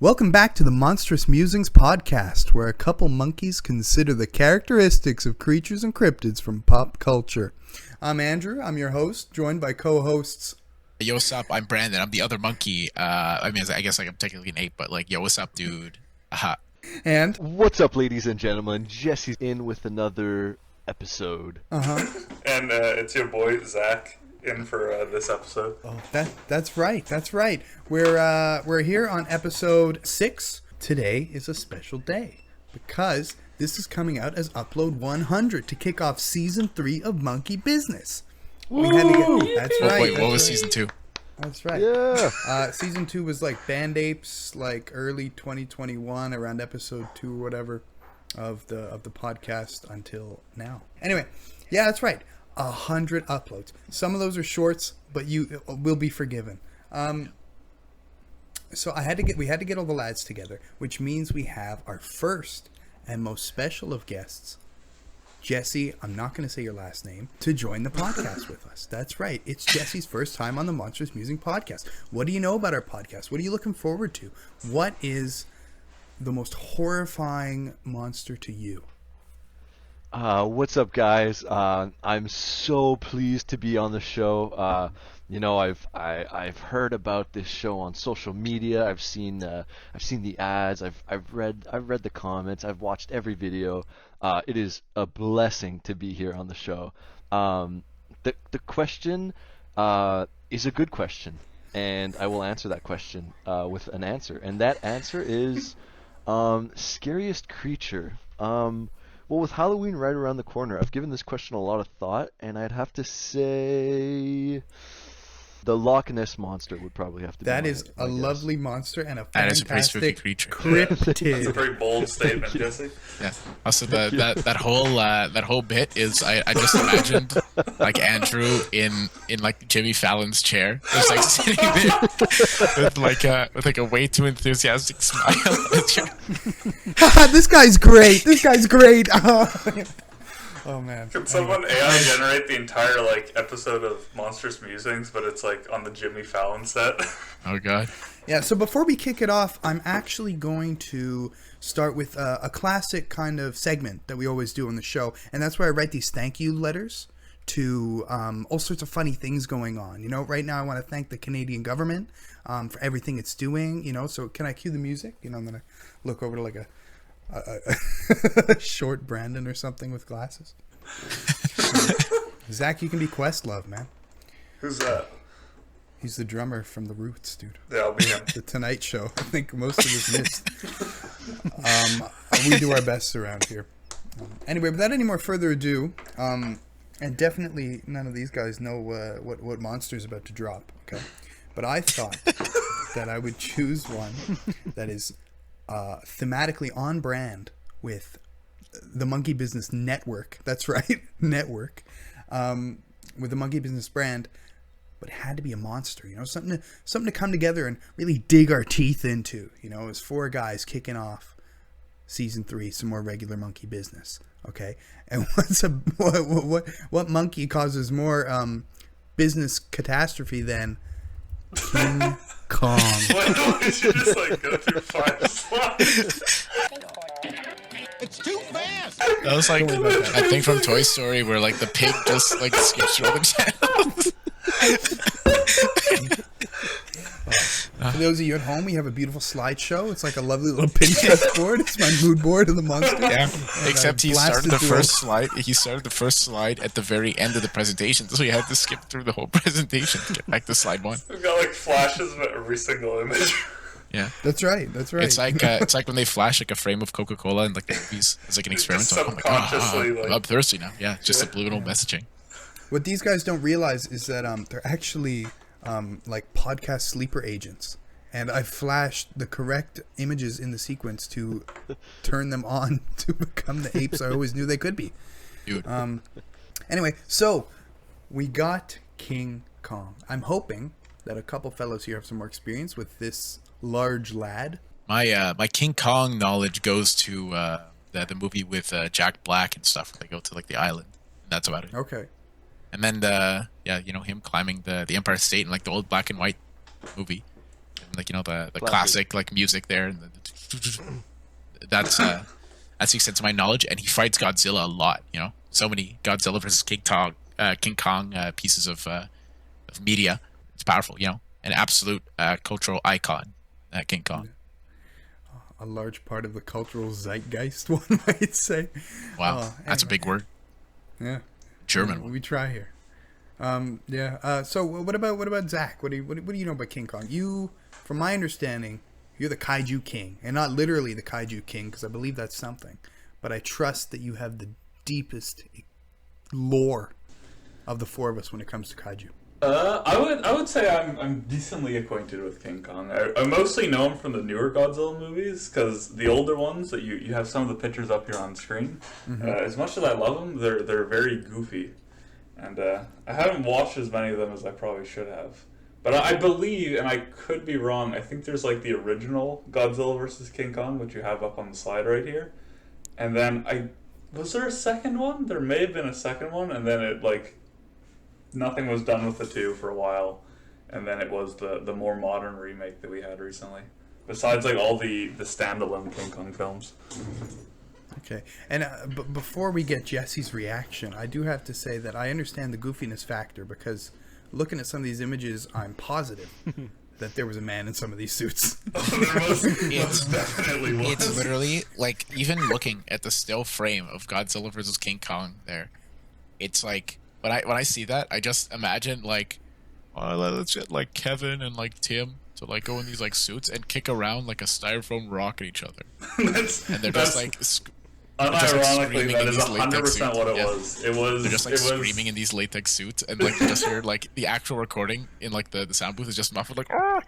Welcome back to the Monstrous Musings Podcast, where a couple monkeys consider the characteristics of creatures and cryptids from pop culture. I'm Andrew, I'm your host, joined by co-hosts. Yo, what's up? I'm Brandon. I'm the other monkey. I guess I'm technically an ape, but yo, what's up, dude? Aha. And what's up, ladies and gentlemen? Jesse's in with another episode. And it's your boy Zach in for this episode. Oh, that's right. We're here on episode 6. Today is a special day because this is coming out as upload 100 to kick off season 3 of Monkey Businezz. That's right. Wait, what was season 2? That's right. Yeah. Season 2 was like Band Apes, like early 2021, around episode 2 or whatever of the podcast until now. Anyway, yeah, that's right. 100 uploads. Some of those are shorts, but you will be forgiven. So we had to get all the lads together, which means we have our first and most special of guests, Jesse, I'm not going to say your last name, to join the podcast with us. That's right. It's Jesse's first time on the Monstrous Musings Podcast. What do you know about our podcast? What are you looking forward to? What is the most horrifying monster to you? What's up, guys? I'm so pleased to be on the show. I've heard about this show on social media. I've seen the ads. I've read the comments. I've watched every video. It is a blessing to be here on the show. The question is a good question, and I will answer that question with an answer. And that answer is scariest creature. Well, with Halloween right around the corner, I've given this question a lot of thought, and I'd have to say the Loch Ness Monster would probably have to be. That is a lovely monster and a fantastic creature. Cryptid. That's a very bold statement, Jesse. Yeah. Also, that whole bit is I just imagined like Andrew in like Jimmy Fallon's chair, just like sitting there with a way too enthusiastic smile on his chair. This guy's great. Oh man! Can someone AI generate the entire episode of Monstrous Musings, but it's on the Jimmy Fallon set? Oh god! Yeah. So before we kick it off, I'm actually going to start with a classic kind of segment that we always do on the show, and that's where I write these thank you letters to all sorts of funny things going on. You know, right now I want to thank the Canadian government for everything it's doing. You know, so can I cue the music? You know, I'm gonna look over to a short Brandon or something with glasses. Zach, you can be Questlove, man. Who's that? He's the drummer from The Roots, dude. Yeah, I'll be him. The Tonight Show. I think most of us missed. We do our best around here. Anyway, without any more further ado, and definitely none of these guys know what monster's about to drop, okay? But I thought that I would choose one that is thematically on brand with the Monkey Businezz network. That's right, network. With the Monkey Businezz brand, but it had to be a monster. You know, something to come together and really dig our teeth into. You know, it was 4 guys kicking off season 3, some more regular Monkey Businezz. Okay, and what monkey causes more business catastrophe than King Kong? We should just go through 5 slides. It's too fast. That was like that thing from Toy Story where the pig just skips through all the channels. For those of you at home, we have a beautiful slideshow. It's like a lovely little Pinterest board. It's my mood board of the monster. Yeah, except he started the first slide. He started the first slide at the very end of the presentation, so he had to skip through the whole presentation to get back to slide 1. We've got flashes of every single image. Yeah, that's right. It's like when they flash a frame of Coca-Cola in the movies. It's like an experimental. Subconsciously, I'm thirsty now. Yeah, just subliminal messaging. What these guys don't realize is that they're actually podcast sleeper agents, and I flashed the correct images in the sequence to turn them on to become the apes I always knew they could be. Dude. Anyway, so we got King Kong. I'm hoping that a couple fellows here have some more experience with this large lad. My King Kong knowledge goes to the movie with Jack Black and stuff. Where they go to the island. And that's about it. Okay. And then him climbing the Empire State in the old black and white movie. like the classic like music there, and that's the extent of my knowledge. And he fights Godzilla a lot. So many Godzilla versus King Kong pieces of media. It's powerful. An absolute cultural icon, King Kong. A large part of the cultural zeitgeist, one might say. Wow, that's a big word. Yeah, German. We try here. So what about Zach? What do you know about King Kong? You, from my understanding, you're the kaiju king, and not literally the kaiju king, because I believe that's something. But I trust that you have the deepest lore of the four of us when it comes to kaiju. I would say I'm decently acquainted with King Kong. I mostly know him from the newer Godzilla movies, because the older ones that you have some of the pictures up here on screen. As much as I love them, they're very goofy, and I haven't watched as many of them as I probably should have. But I believe, and I could be wrong, I think there's like the original Godzilla versus King Kong, which you have up on the slide right here, and then was there a second one? There may have been a second one, and then it nothing was done with the two for a while, and then it was the more modern remake that we had recently. Besides, all the standalone King Kong films. Okay, and before we get Jesse's reaction, I do have to say that I understand the goofiness factor, because looking at some of these images, I'm positive that there was a man in some of these suits. Definitely was. It's literally even looking at the still frame of Godzilla versus King Kong there, it's like. When I see that, I just imagine let's get Kevin and Tim to go in these suits and kick around like a styrofoam rock at each other. And they're just unironically, that is 100% what it was. It was. They're just screaming in these latex suits, and you just hear the actual recording in the sound booth is just muffled and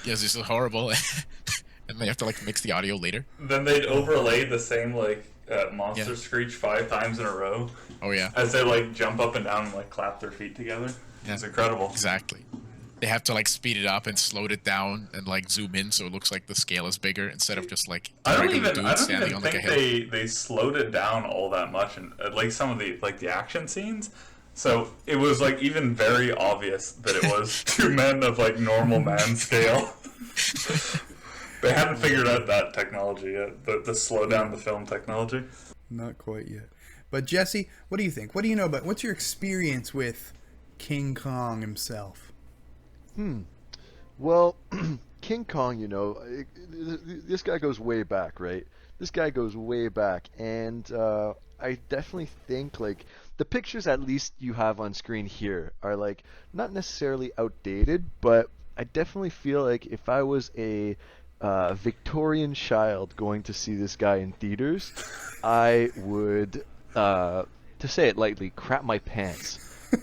it's just horrible. And they have to mix the audio later. Then they'd overlay the same monster screech 5 times in a row. Oh yeah. As they jump up and down and clap their feet together. Yeah. It's incredible. Exactly. They have to speed it up and slow it down and zoom in so it looks like the scale is bigger instead of just I don't even think they slowed it down all that much, and some of the action scenes. So it was even very obvious that it was two men of normal man scale. They haven't figured out that technology yet, the slow down the film technology. Not quite yet. But Jesse, what do you think? What do you know about? What's your experience with King Kong himself? Well, King Kong, this guy goes way back, right? This guy goes way back, and I definitely think the pictures at least you have on screen here are not necessarily outdated, but I definitely feel if I was a Victorian child going to see this guy in theaters, I would, to say it lightly, crap my pants.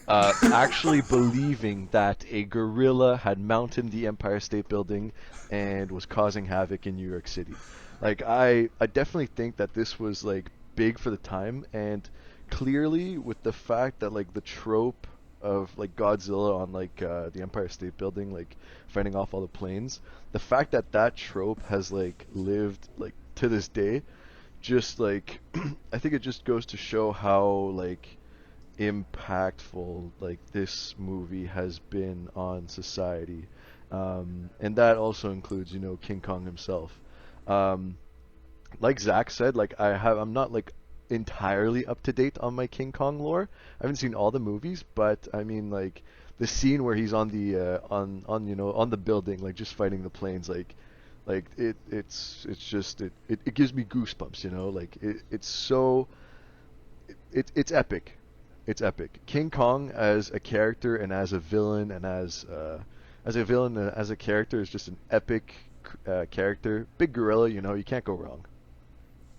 Actually believing that a gorilla had mounted the Empire State Building and was causing havoc in New York City. I definitely think that this was big for the time, and clearly with the fact that the trope of Godzilla on the Empire State Building fighting off all the planes, the fact that trope has lived to this day, just I think it just goes to show how impactful this movie has been on society, and that also includes King Kong himself. Like Zach said, I'm not entirely up to date on my King Kong lore. I haven't seen all the movies, but I mean the scene where he's on the on the building just fighting the planes, it gives me goosebumps, it's epic. It's epic. King Kong as a character and as a villain and as a character is just an epic character. Big gorilla, you can't go wrong.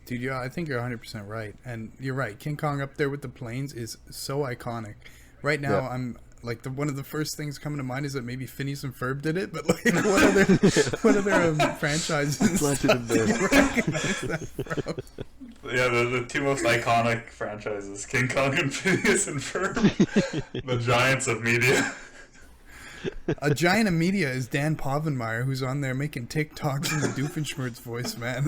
Dude, yeah, I think you're 100% right. And you're right. King Kong up there with the planes is so iconic. Right now, I'm one of the first things coming to mind is that maybe Phineas and Ferb did it, but what other franchises? Planted in there. Yeah, the two most iconic franchises, King Kong and Phineas and Ferb, the giants of media. A giant of media is Dan Povenmire, who's on there making TikToks in the Doofenshmirtz voice, man.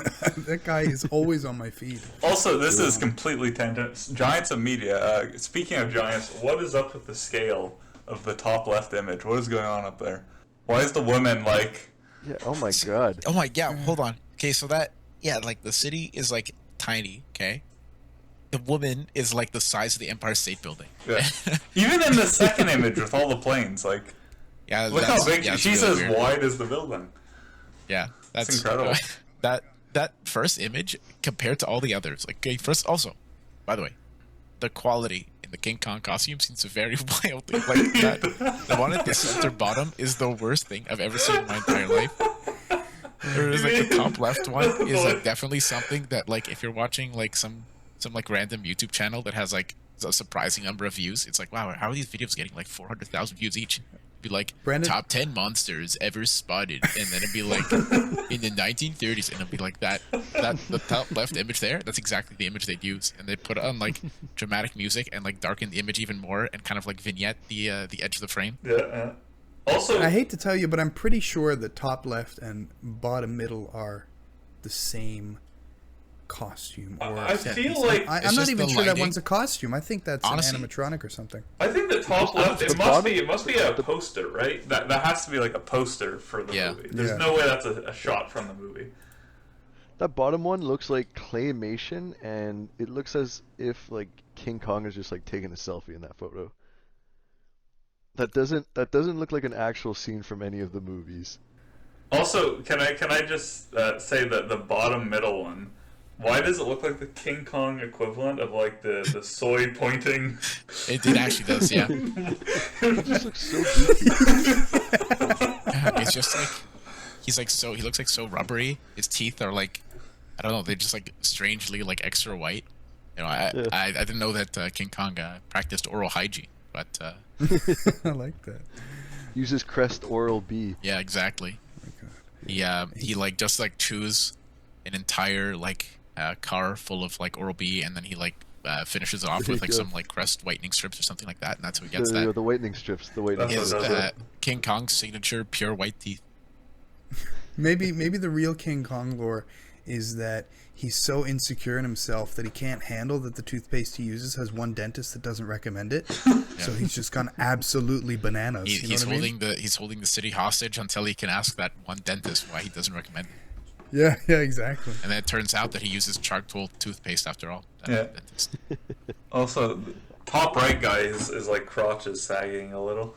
That guy is always on my feed. Also, this is completely tangent. Giants of media. Speaking of giants, what is up with the scale of the top left image? What is going on up there? Why is the woman like? Yeah. Oh my god. Oh my, yeah, hold on. Okay, so that, yeah, like the city is like tiny, okay? The woman is like the size of the Empire State Building. Yeah. Even in the second image with all the planes, like, Yeah, look how big yeah, she's really as weird. wide as the building. Yeah, that's incredible. That first image compared to all the others, like, okay, first, also, by the way, the quality in the King Kong costume seems very wildly like that. The one at the center bottom is the worst thing I've ever seen in my entire life. Whereas like the top left one is like definitely something that, like, if you're watching like some like random YouTube channel that has like a surprising number of views, it's like, wow, how are these videos getting like 400,000 views each? Be like, Brandon? top 10 monsters ever spotted, and then it'd be like in the 1930s, and it'd be like that the top left image there, that's exactly the image they'd use, and they put on like dramatic music and like darken the image even more and kind of like vignette the edge of the frame. Yeah. Also, I hate to tell you, but I'm pretty sure the top left and bottom middle are the same costume. Or I set feel piece. like I'm it's not just even the sure that lighting. one's a costume. I think that's Honestly. an animatronic or something. I think the top left, the it bottom- must be a poster, right? That has to be like a poster for the Yeah. movie. There's Yeah. no way that's a shot from the movie. That bottom one looks like claymation, and it looks as if like King Kong is just like taking a selfie in that photo. That doesn't look like an actual scene from any of the movies. Also, can I just say that the bottom middle one, why does it look like the King Kong equivalent of like the soy pointing? It actually does, yeah. It just looks so goofy. Yeah, it's just like he looks like so rubbery. His teeth are like, I don't know, they're just like strangely like extra white. You know, I didn't know that King Kong practiced oral hygiene, but I like that. Uses Crest Oral B. yeah, exactly. He like just like chews an entire like car full of like Oral B, and then he like finishes it off There with like you go. some like Crest whitening strips or something like that, and that's how he The, gets that. the whitening strips. The whitening That's His what does it. King Kong's signature pure white teeth. Maybe the real King Kong lore is that he's so insecure in himself that he can't handle that the toothpaste he uses has one dentist that doesn't recommend it. So he's just gone absolutely bananas. You know He's what I mean? holding the city hostage until he can ask that one dentist why he doesn't recommend it. Yeah, exactly. And then it turns out that he uses charcoal toothpaste after all. That Yeah. dentist. Also, the top right guy is like crotch is sagging a little.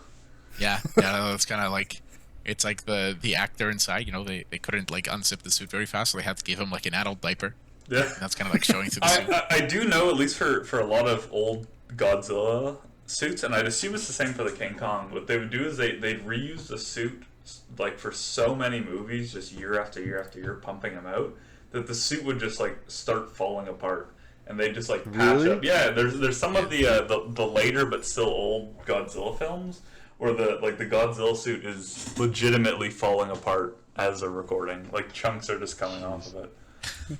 Yeah, it's kind of like, it's like the actor inside, you know, they couldn't like unzip the suit very fast, so they had to give him like an adult diaper. Yeah. And that's kind of like showing through the suit. I do know, at least for a lot of old Godzilla suits, and I'd assume it's the same for the King Kong, what they would do is they'd reuse the suit like for so many movies, just year after year after year, pumping them out, that the suit would just like start falling apart, and they just like patch Really? up. Yeah, there's some of the later but still old Godzilla films where the Godzilla suit is legitimately falling apart as they're recording. Like chunks are just coming off of it.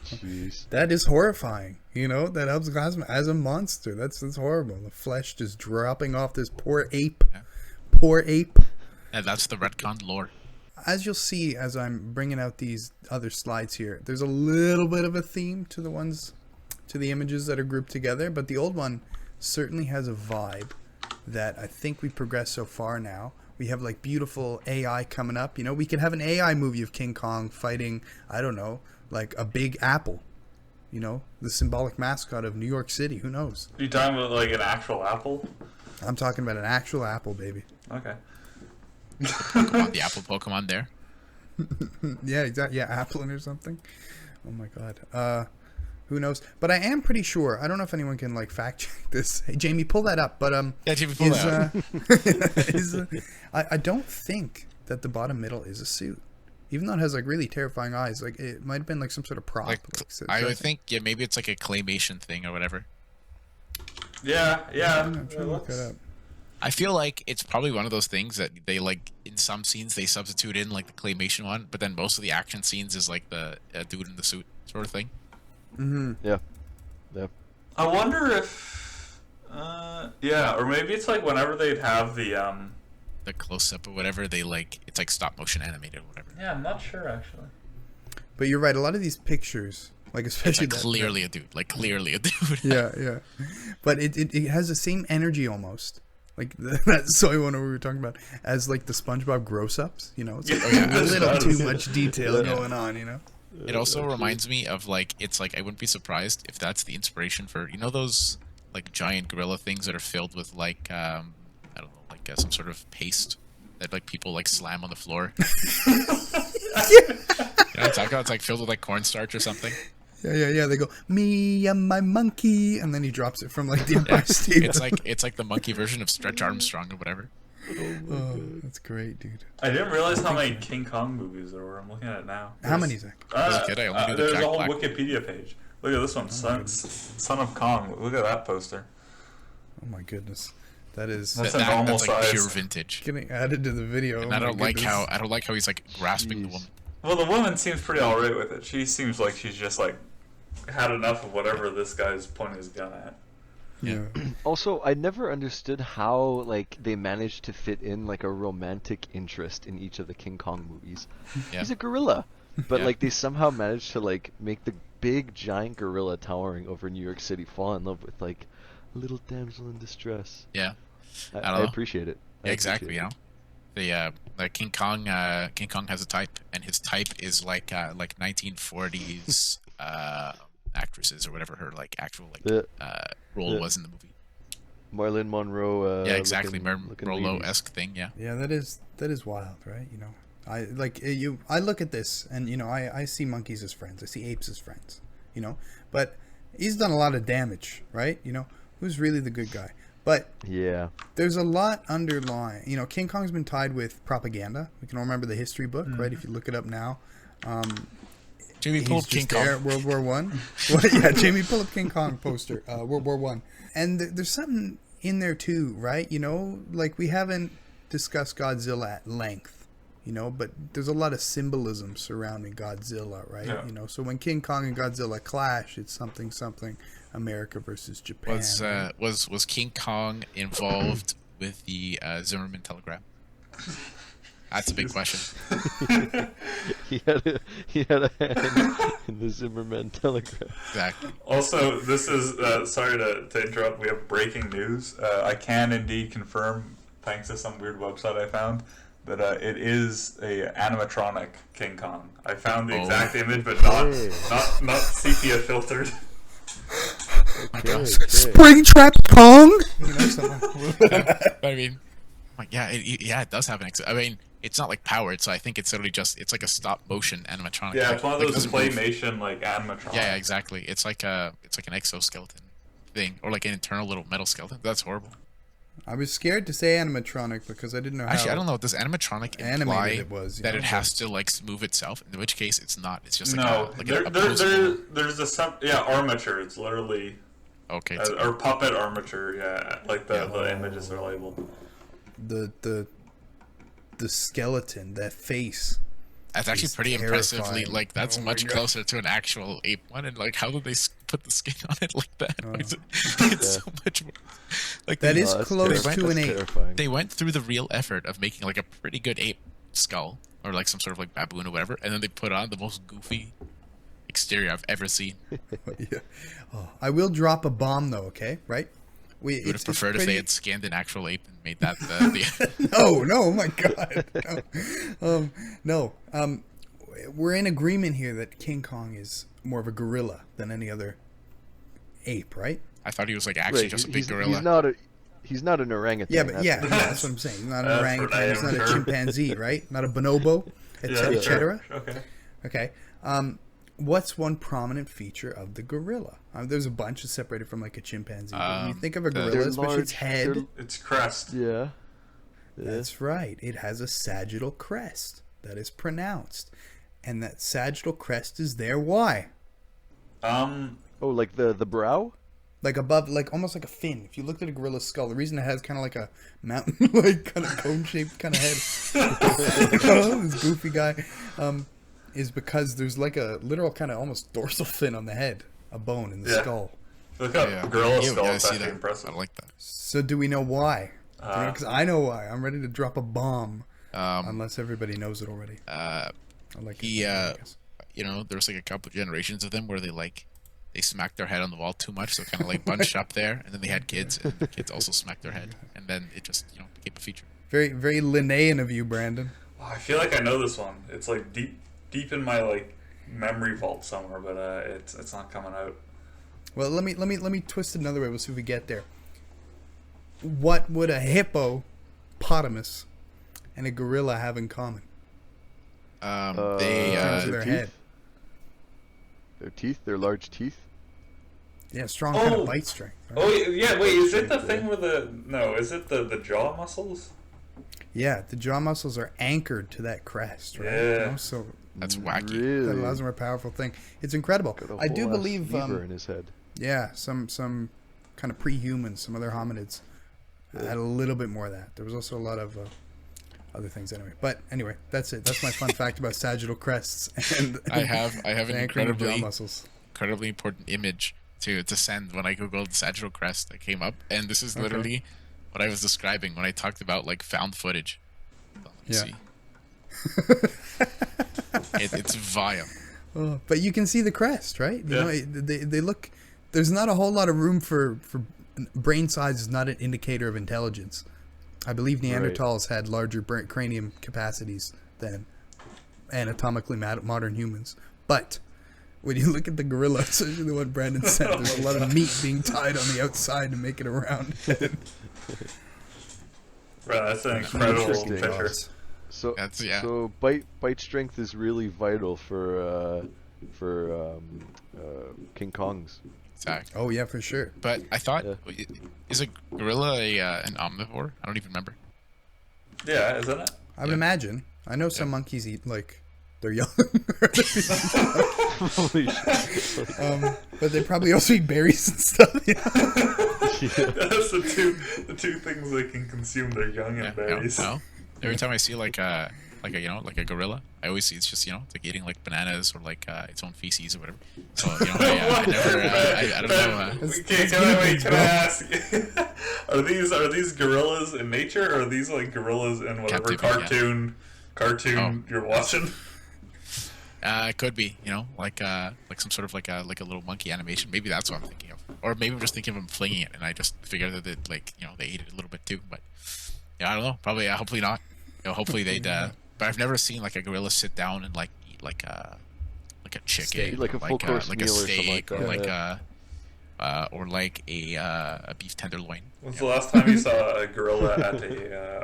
Jeez. That is horrifying. You know, that helps Cosmo as a monster. That's horrible. The flesh just dropping off this poor ape. Yeah. Poor ape. And that's the retcon lore. As you'll see as I'm bringing out these other slides here, there's a little bit of a theme to the images that are grouped together, but the old one certainly has a vibe that I think we progressed so far now. We have like beautiful AI coming up. You know, we could have an AI movie of King Kong fighting, I don't know, like a big apple. You know, the symbolic mascot of New York City. Who knows? You talking about like an actual apple? I'm talking about an actual apple, baby. Okay. Pokemon, the Apple Pokemon there. Yeah, exactly. Yeah, Applin or something. Oh my god. Who knows? But I am pretty sure. I don't know if anyone can like fact check this. Hey, Jamie, pull that up. But Yeah, Jamie, pull that up. I don't think that the bottom middle is a suit, even though it has like really terrifying eyes. Like it might have been like some sort of prop. Like, I I would think, yeah, maybe it's like a claymation thing or whatever. Yeah. I'm trying to look that up. I feel like it's probably one of those things that they like in some scenes they substitute in like the claymation one, but then most of the action scenes is like the dude in the suit sort of thing. Yeah. I wonder if, yeah, or maybe it's like whenever they'd have the close up or whatever, they like it's like stop motion animated or whatever. Yeah, I'm not sure actually. But you're right. A lot of these pictures, like It's especially like clearly a dude, yeah. But it has the same energy almost like that soy one we were talking about, as like the SpongeBob gross-ups. You know, it's like Yeah. a little too much detail going on. You know. It also reminds me of like it's like I wouldn't be surprised if that's the inspiration for those like giant gorilla things that are filled with like I don't know like some sort of paste that like people like slam on the floor. You know what I'm talking about? It's like filled with like cornstarch or something. Yeah. They go, me and my monkey, and then he drops it from like the Empire State. It's like the monkey version of Stretch Armstrong or whatever. Oh, that's great, dude. I didn't realize how many King Kong movies there were. I'm looking at it now. How many, Zach? As a kid, I only knew the There's Jack a whole Black. Wikipedia page. Look at this one, Son of Kong. Look at that poster. Oh my goodness, that is That's a normal That's like size. pure vintage. getting added to the video. And Oh I my don't like goodness. how he's like grasping the Jeez. woman. Well, the woman seems pretty alright with it. She seems like she's just like had enough of whatever this guy's pointing his gun at. Yeah. Also, I never understood how like they managed to fit in like a romantic interest in each of the King Kong movies. Yeah. He's a gorilla, but Yeah. like they somehow managed to like make the big giant gorilla towering over New York City fall in love with like a little damsel in distress. Yeah. I don't I know. appreciate it. I Exactly, appreciate the King Kong has a type, and his type is like 1940s actresses or whatever her like actual like role Yeah. was in the movie. Marilyn Monroe. Yeah, exactly, looking ladies. Rolo-esque thing. Yeah, Yeah, that is wild, right? You know, I look at this, and you know, I see monkeys as friends, I see apes as friends, you know, but he's done a lot of damage, right? You know, who's really the good guy? But Yeah. there's a lot underlying. You know, King Kong's been tied with propaganda. We can all remember the history book, right? If you look it up now, Jimmy pulled he's King just there Kong. at World War One. Well, yeah, Jamie, pull up King Kong poster, World War One, and there's something in there too, right? You know, like we haven't discussed Godzilla at length, you know, but there's a lot of symbolism surrounding Godzilla, right? Yeah. You know, so when King Kong and Godzilla clash, it's something America versus Japan. Was King Kong involved with the Zimmerman telegram? That's a big question. he had a hand in the Zimmerman telegram. Exactly. Also, this is sorry to interrupt. We have breaking news. I can indeed confirm, thanks to some weird website I found, that it is a animatronic King Kong. I found the exact image, but not sepia filtered. Okay. Springtrap Kong. You know, something. I mean, like, it does have an. I mean, it's not like powered, so I think it's literally just it's like a stop motion animatronic. Yeah, like, it's one of like, those it doesn't move. claymation like animatronics. Yeah, exactly. It's like an exoskeleton thing, or like an internal little metal skeleton. That's horrible. I was scared to say animatronic because I didn't know how. Actually, I don't know. Does animatronic imply animated it was, you that know, it has to like move itself? In which case, it's not. It's just like No, like there, a there, posable- there's a armature. It's literally Okay. or puppet armature. Yeah, like the images are labeled. The skeleton, that face. That's actually It's pretty impressively terrifying. like that's Oh my much God. closer to an actual ape one. And like, how did they put the skin on it like that? Why is it, it's so much more. Like That they, is that's close terrifying. to an That's ape. terrifying. they went through the real effort of making like a pretty good ape skull or like some sort of like baboon or whatever, and then they put on the most goofy exterior I've ever seen. Yeah. Oh, I will drop a bomb though. Okay, right? You would have preferred if they had scanned an actual ape and made that the No, oh my God, no. We're in agreement here that King Kong is more of a gorilla than any other ape, right? I thought he was like actually Wait, just a big he's gorilla. he's not an orangutan. Yeah, but that's yeah, for that's what I'm saying. He's not an That's orangutan. what He's I not a am. chimpanzee, right? Not a bonobo, etc. Sure. Okay. Okay. What's one prominent feature of the gorilla? There's a bunch that's separated from like a chimpanzee. But when you think of a gorilla, They're especially its large, head, they're- It's crest. Yeah. that's right. It has a sagittal crest that is pronounced. And that sagittal crest is there. Why? Oh, like the brow? Like above, like almost like a fin. If you looked at a gorilla's skull, the reason it has kind of like a mountain, like kind of cone-shaped kind of head, this goofy guy, is because there's like a literal kind of almost dorsal fin on the head, a bone in the Yeah. skull. Look up Yeah. gorilla Ew, skull. yeah, I It's see actually that. I impressive. don't like that. So do we know why? Because I know why. I'm ready to drop a bomb. Unless everybody knows it already. I like He it, I guess. there was like a couple generations of them where they they smacked their head on the wall too much, so kind of like bunched up there, and then they had kids, and the kids also smacked their head, and then it just became a feature. Very, very Linnaean of you, Brandon. Oh, I feel like I know this one. It's like deep in my like memory vault somewhere, but it's not coming out. Well, let me twist it another way. We'll see if we get there. What would a hippopotamus and a gorilla have in common? They their head. Their teeth, their large teeth. Yeah, strong kind of bite strength. Right? Oh yeah, wait, is it the thing with is it the jaw muscles? Yeah, the jaw muscles are anchored to that crest, right? Yeah. So that's wacky. Really? that allows them a powerful thing. It's incredible. Got a I do whole ass believe, lever in his head. yeah, some kind of pre-humans, some other hominids had a little bit more of that. There was also a lot of other things anyway. But anyway, that's it. That's my fun fact about sagittal crests. And I have an anchoring of jaw incredibly muscles. important image to send when I googled sagittal crest that came up, and this is literally what I was describing when I talked about like found footage. Let's see. It's vile. Oh, but you can see the crest, right? You Yeah. know, they look. There's not a whole lot of room for brain size is not an indicator of intelligence. I believe Neanderthals had larger cranium capacities than anatomically modern humans. But when you look at the gorilla, especially the one Brandon said, there's a lot of meat being tied on the outside to make it around. Right, that's an incredible Interesting. picture. So That's so bite strength is really vital for King Kong's. Exactly. Oh yeah, for sure. But I thought, Yeah. is a gorilla an omnivore? I don't even remember. Yeah, isn't it? I would imagine. I know some monkeys eat like they're young, Holy shit. but they probably also eat berries and stuff. That's the two things they can consume. They're young and berries. No. Every time I see like a gorilla, I always see it's just it's like eating like bananas or like its own feces or whatever. So I never I don't know. Can I ask? Are these gorillas in nature, or are these like gorillas in whatever Captivity, cartoon you're watching? It could be, like some sort of like a little monkey animation. Maybe that's what I'm thinking of, or maybe I'm just thinking of them flinging it, and I just figured that it, they ate it a little bit too. But yeah, I don't know. Probably, hopefully not. Hopefully they'd. But I've never seen like a gorilla sit down and like eat like a chicken, Steak, like a full course like meal a or something steak, like or like a beef tenderloin. When's the last time you saw a gorilla at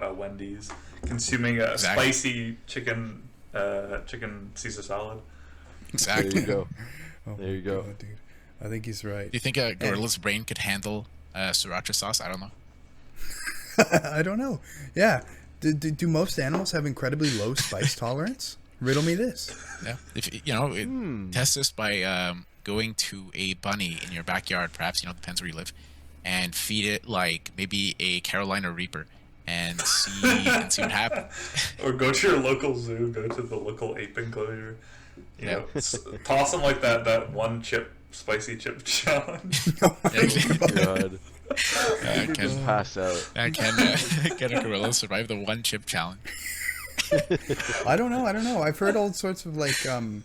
a Wendy's consuming a spicy chicken Caesar salad? Exactly. There you go. Oh There you my go. God, dude. I think he's right. Do you think a gorilla's brain could handle sriracha sauce? I don't know. I don't know. Yeah. Do most animals have incredibly low spice tolerance? Riddle me this. Yeah. If test this by going to a bunny in your backyard, perhaps depends where you live, and feed it like maybe a Carolina Reaper, and see what happens. Or go to your local zoo. Go to the local ape enclosure. Toss them like that one spicy chip challenge. Oh my God. Just pass out. Can a gorilla survive the one chip challenge? I don't know. I've heard all sorts of like oh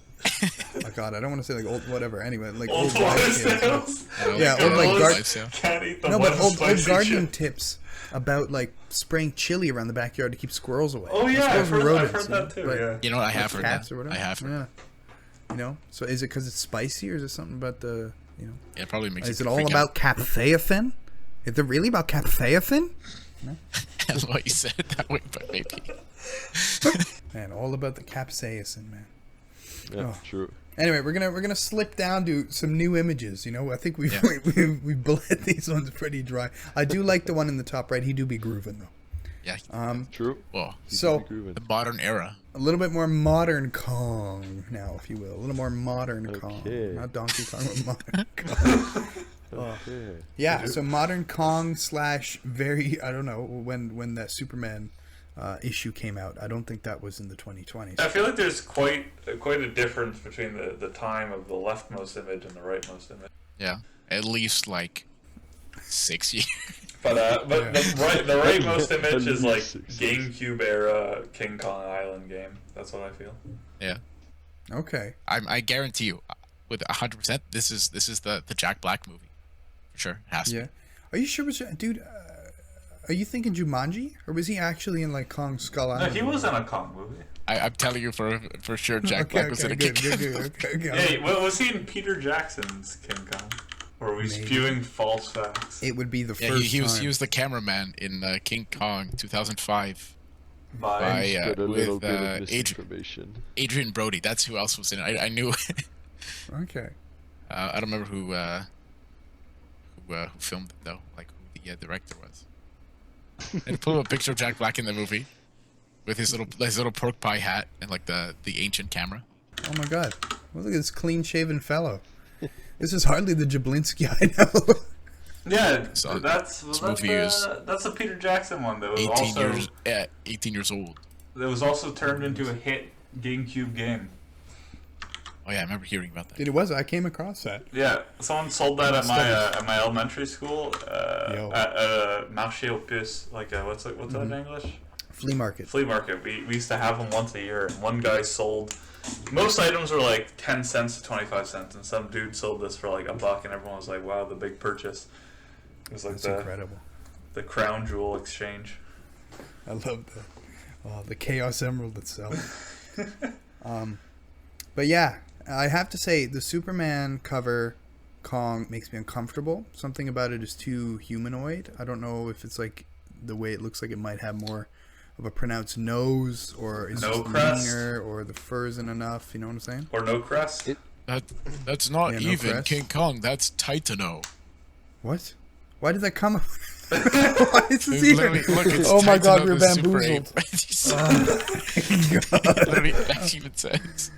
God, I don't want to say like old whatever. Anyway, like old wives' tales. Yeah, old like old gardening tips about like spraying chili around the backyard to keep squirrels away. Oh yeah, I've heard rodents, that too. but, Yeah. I have heard cats that. or whatever. I have heard. Yeah. So is it because it's spicy, or is it something about the Yeah, it probably makes. Is it all about capsaicin? Is it really about capsaicin? That's why you said it that way, but maybe. Man, all about the capsaicin, man. Yeah, true. Anyway, we're gonna slip down to some new images. I think we bled these ones pretty dry. I do like the one in the top right. He do be grooving though. Yeah. True. Well, So the modern era. a little bit more modern Kong now, if you will. A little more modern Kong, not Donkey Kong, but modern Kong. Okay. Yeah, so modern Kong / very, I don't know, when that Superman issue came out. I don't think that was in the 2020s. I feel like there's quite a difference between the time of the leftmost image and the rightmost image. Yeah, at least like 6 years. But the rightmost image is like Six. GameCube era King Kong Island game. That's what I feel. Yeah. Okay. I guarantee you, with 100%, this is the Jack Black movie for sure. It has to Yeah. be. Are you sure, dude? Are you thinking Jumanji, or was he actually in like Kong Skull No, Island? he was in a Kong movie. I'm telling you for sure, Jack Black was in a good, King Kong. good. Okay. Hey, was he in Peter Jackson's King Kong? Or are we Maybe. spewing false facts? It would be the Yeah, first he was time. he was the cameraman in King Kong 2005 By Got a little with bit of Adrian misinformation. Brody. That's who else was in it. I knew. Okay. I don't remember who filmed it though, like who the director was. And pull up a picture of Jack Black in the movie with his little pork pie hat and like the ancient camera. Oh my God! Well, look at this clean-shaven fellow. This is hardly the Jablinski I know. yeah, So, that's movie is a Peter Jackson one that was 18 years old. that was also turned into a hit GameCube game. Oh yeah, I remember hearing about that. Dude, it was. I came across that. Yeah, someone sold that at my elementary school Yo. at marché aux puces. Like what's that in English? Flea market. Flea market. We used to have them once a year, and one guy sold. Most items were like 10 cents to 25 cents, and some dude sold this for like $1, and everyone was like, "Wow, the big purchase!" It was like That's incredible. the crown jewel exchange. I love the Chaos Emerald itself. But yeah, I have to say the Superman cover Kong makes me uncomfortable. Something about it is too humanoid. I don't know if it's like the way it looks like it might have more of a pronounced nose, or it's No just crest. linear, or the fur isn't enough. You know what I'm saying? Or no crest. That's not Yeah, no even crest. King Kong. That's Titano. What? Why did that come? Why is this even? Literally, look, it's Oh my God, Titano we're the Super bamboozled. Ape. Literally, that even says.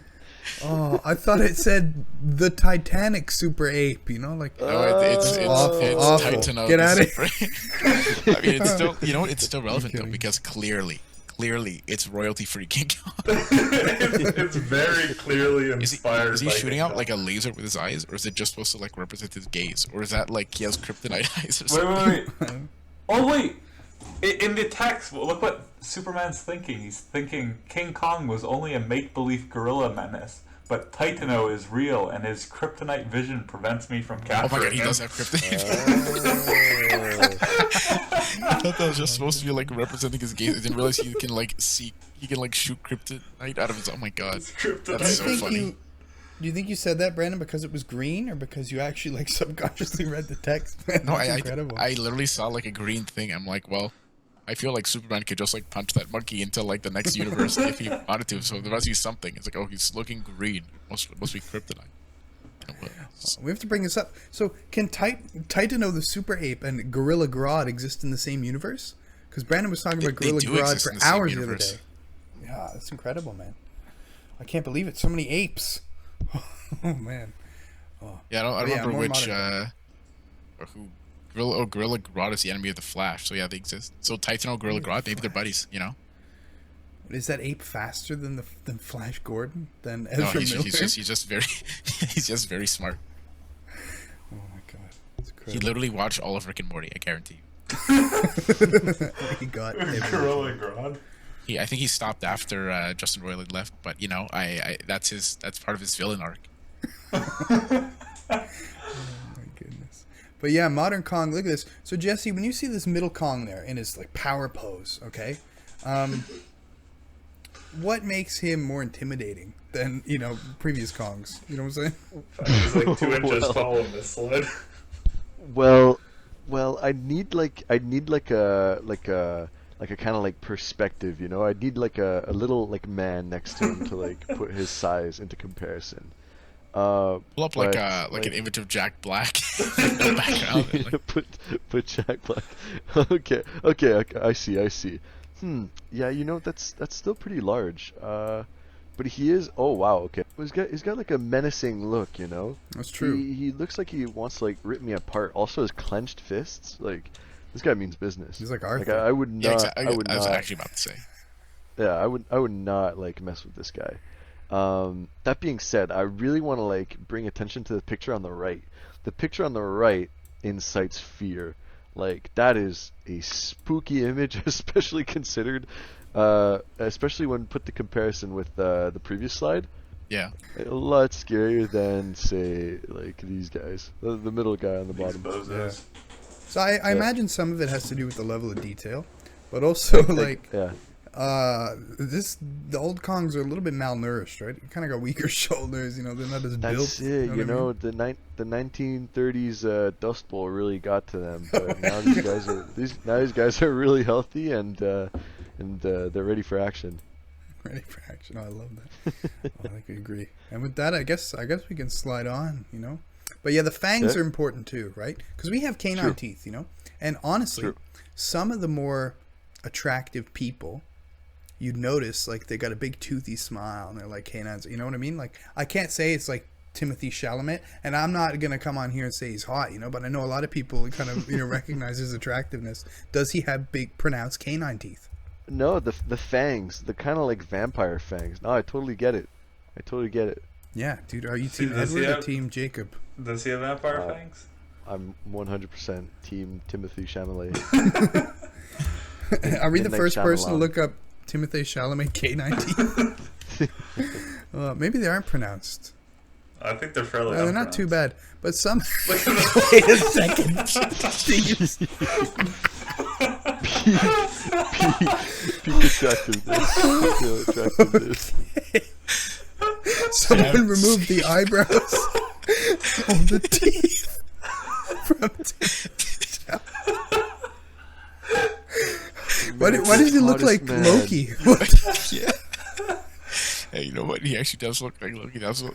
Oh, I thought it said the Titanic Super Ape. You know, like No, it's Awful. Titano. Get the out of Super Ape. I mean, it's still, it's still relevant though, because clearly, it's royalty-free King Kong. It's very clearly inspired. Is he by shooting King out Kong. like a laser with his eyes, or is it just supposed to like represent his gaze, or is that like he has kryptonite eyes or something? Wait. Oh wait! In the text, look what Superman's thinking. He's thinking King Kong was only a make-believe gorilla menace, but Titano is real, and his kryptonite vision prevents me from Oh capturing my God, he him. does have kryptonite. I thought that was just supposed to be like representing his gaze. I didn't realize he can like shoot kryptonite out of his. Oh my God, Kryptonite. that's so funny. Do you think you said that, Brandon, because it was green, or because you actually like subconsciously read the text? Man, No, that's I incredible. literally saw like a green thing. I'm like, well, I feel like Superman could just like punch that monkey into like the next universe if he wanted to. So there must be something. It's like, oh, he's looking green. Must be kryptonite. Oh, well, We have to bring this up. So, can Titano the Super Ape and Gorilla Grodd exist in the same universe? Because Brandon was talking about They Gorilla do Grodd exist for in the same hours the other universe. day. Yeah, that's incredible, man. I can't believe it. So many apes. Oh man. Yeah, I don't Yeah, remember more which modern. or who. Gorilla Grodd is the enemy of the Flash. So yeah, they exist. So Titano, Gorilla Grodd, maybe they're buddies. You know? Is that ape faster than Flash Gordon? Than No, Ezra he's Miller? just very he's just very smart. Oh my god, it's He incredible. literally watched all of Rick and Morty. I guarantee you. He got everything. Gorilla Grodd. I think he stopped after Justin Roiland left. But you know, that's part of his villain arc. Oh my goodness. But yeah, modern Kong. Look at this. So Jesse, when you see this middle Kong there in his like power pose, okay, what makes him more intimidating than previous Kongs? You know what I'm saying? He's like 2 inches Well. tall on this sled. Well, I need like a kind of like perspective, you know. I need like a little like man next to him to like put his size into comparison. Pull up like but, an image of Jack Black. No background. and, like, put Jack Black. Okay, I see. Yeah, you know that's still pretty large. But he is. Oh wow. Okay. He's got like a menacing look, you know. That's true. He looks like he wants to like rip me apart. Also, his clenched fists. Like this guy means business. He's like Like Arthur. I would yeah, not. exactly. I would I was not. actually about to say. Yeah, I would not like mess with this guy. That being said, I really want to like bring attention to the picture on the right. The picture on the right incites fear. Like that is a spooky image, especially considered, especially when put to comparison with the previous slide. Yeah. A lot scarier than, say, like these guys. The middle guy on the These bottom. bozos. So I imagine some of it has to do with the level of detail, but also like Yeah. the old Kongs are a little bit malnourished, right? You kind of got weaker shoulders, you know. They're not as built. That's it. You know what I mean? The 1930s Dust Bowl really got to them. But now these guys are really healthy and they're ready for action. Ready for action. Oh, I love that. I think we agree. And with that, I guess we can slide on, you know. But yeah, the fangs Yeah. are important too, right? Because we have canine True. teeth, you know. And honestly, True. some of the more attractive people, you'd notice like they got a big toothy smile and they're like canines. You know what I mean? Like I can't say it's like Timothy Chalamet, and I'm not gonna come on here and say he's hot, you know. But I know a lot of people kind of recognize his attractiveness. Does he have big, pronounced canine teeth? No, the fangs, the kind of like vampire fangs. No, I totally get it. Yeah, dude. Are you See, team does he Edward or have- team Jacob? Does he have vampire fangs? I'm 100% team Timothy Chalamet. Are we the Midnight first person to Shyamalan. look up Timothy Chalamet canine teeth? Maybe they aren't pronounced. I think they're fairly. They're not too unpronounced. bad, but some. Look at the- Wait a second. Jeez. Peak attractiveness. Someone removed the eyebrows on the teeth from Why does he look like Man. Loki? What? Yeah. Hey, you know what? He actually does look like Loki. That's what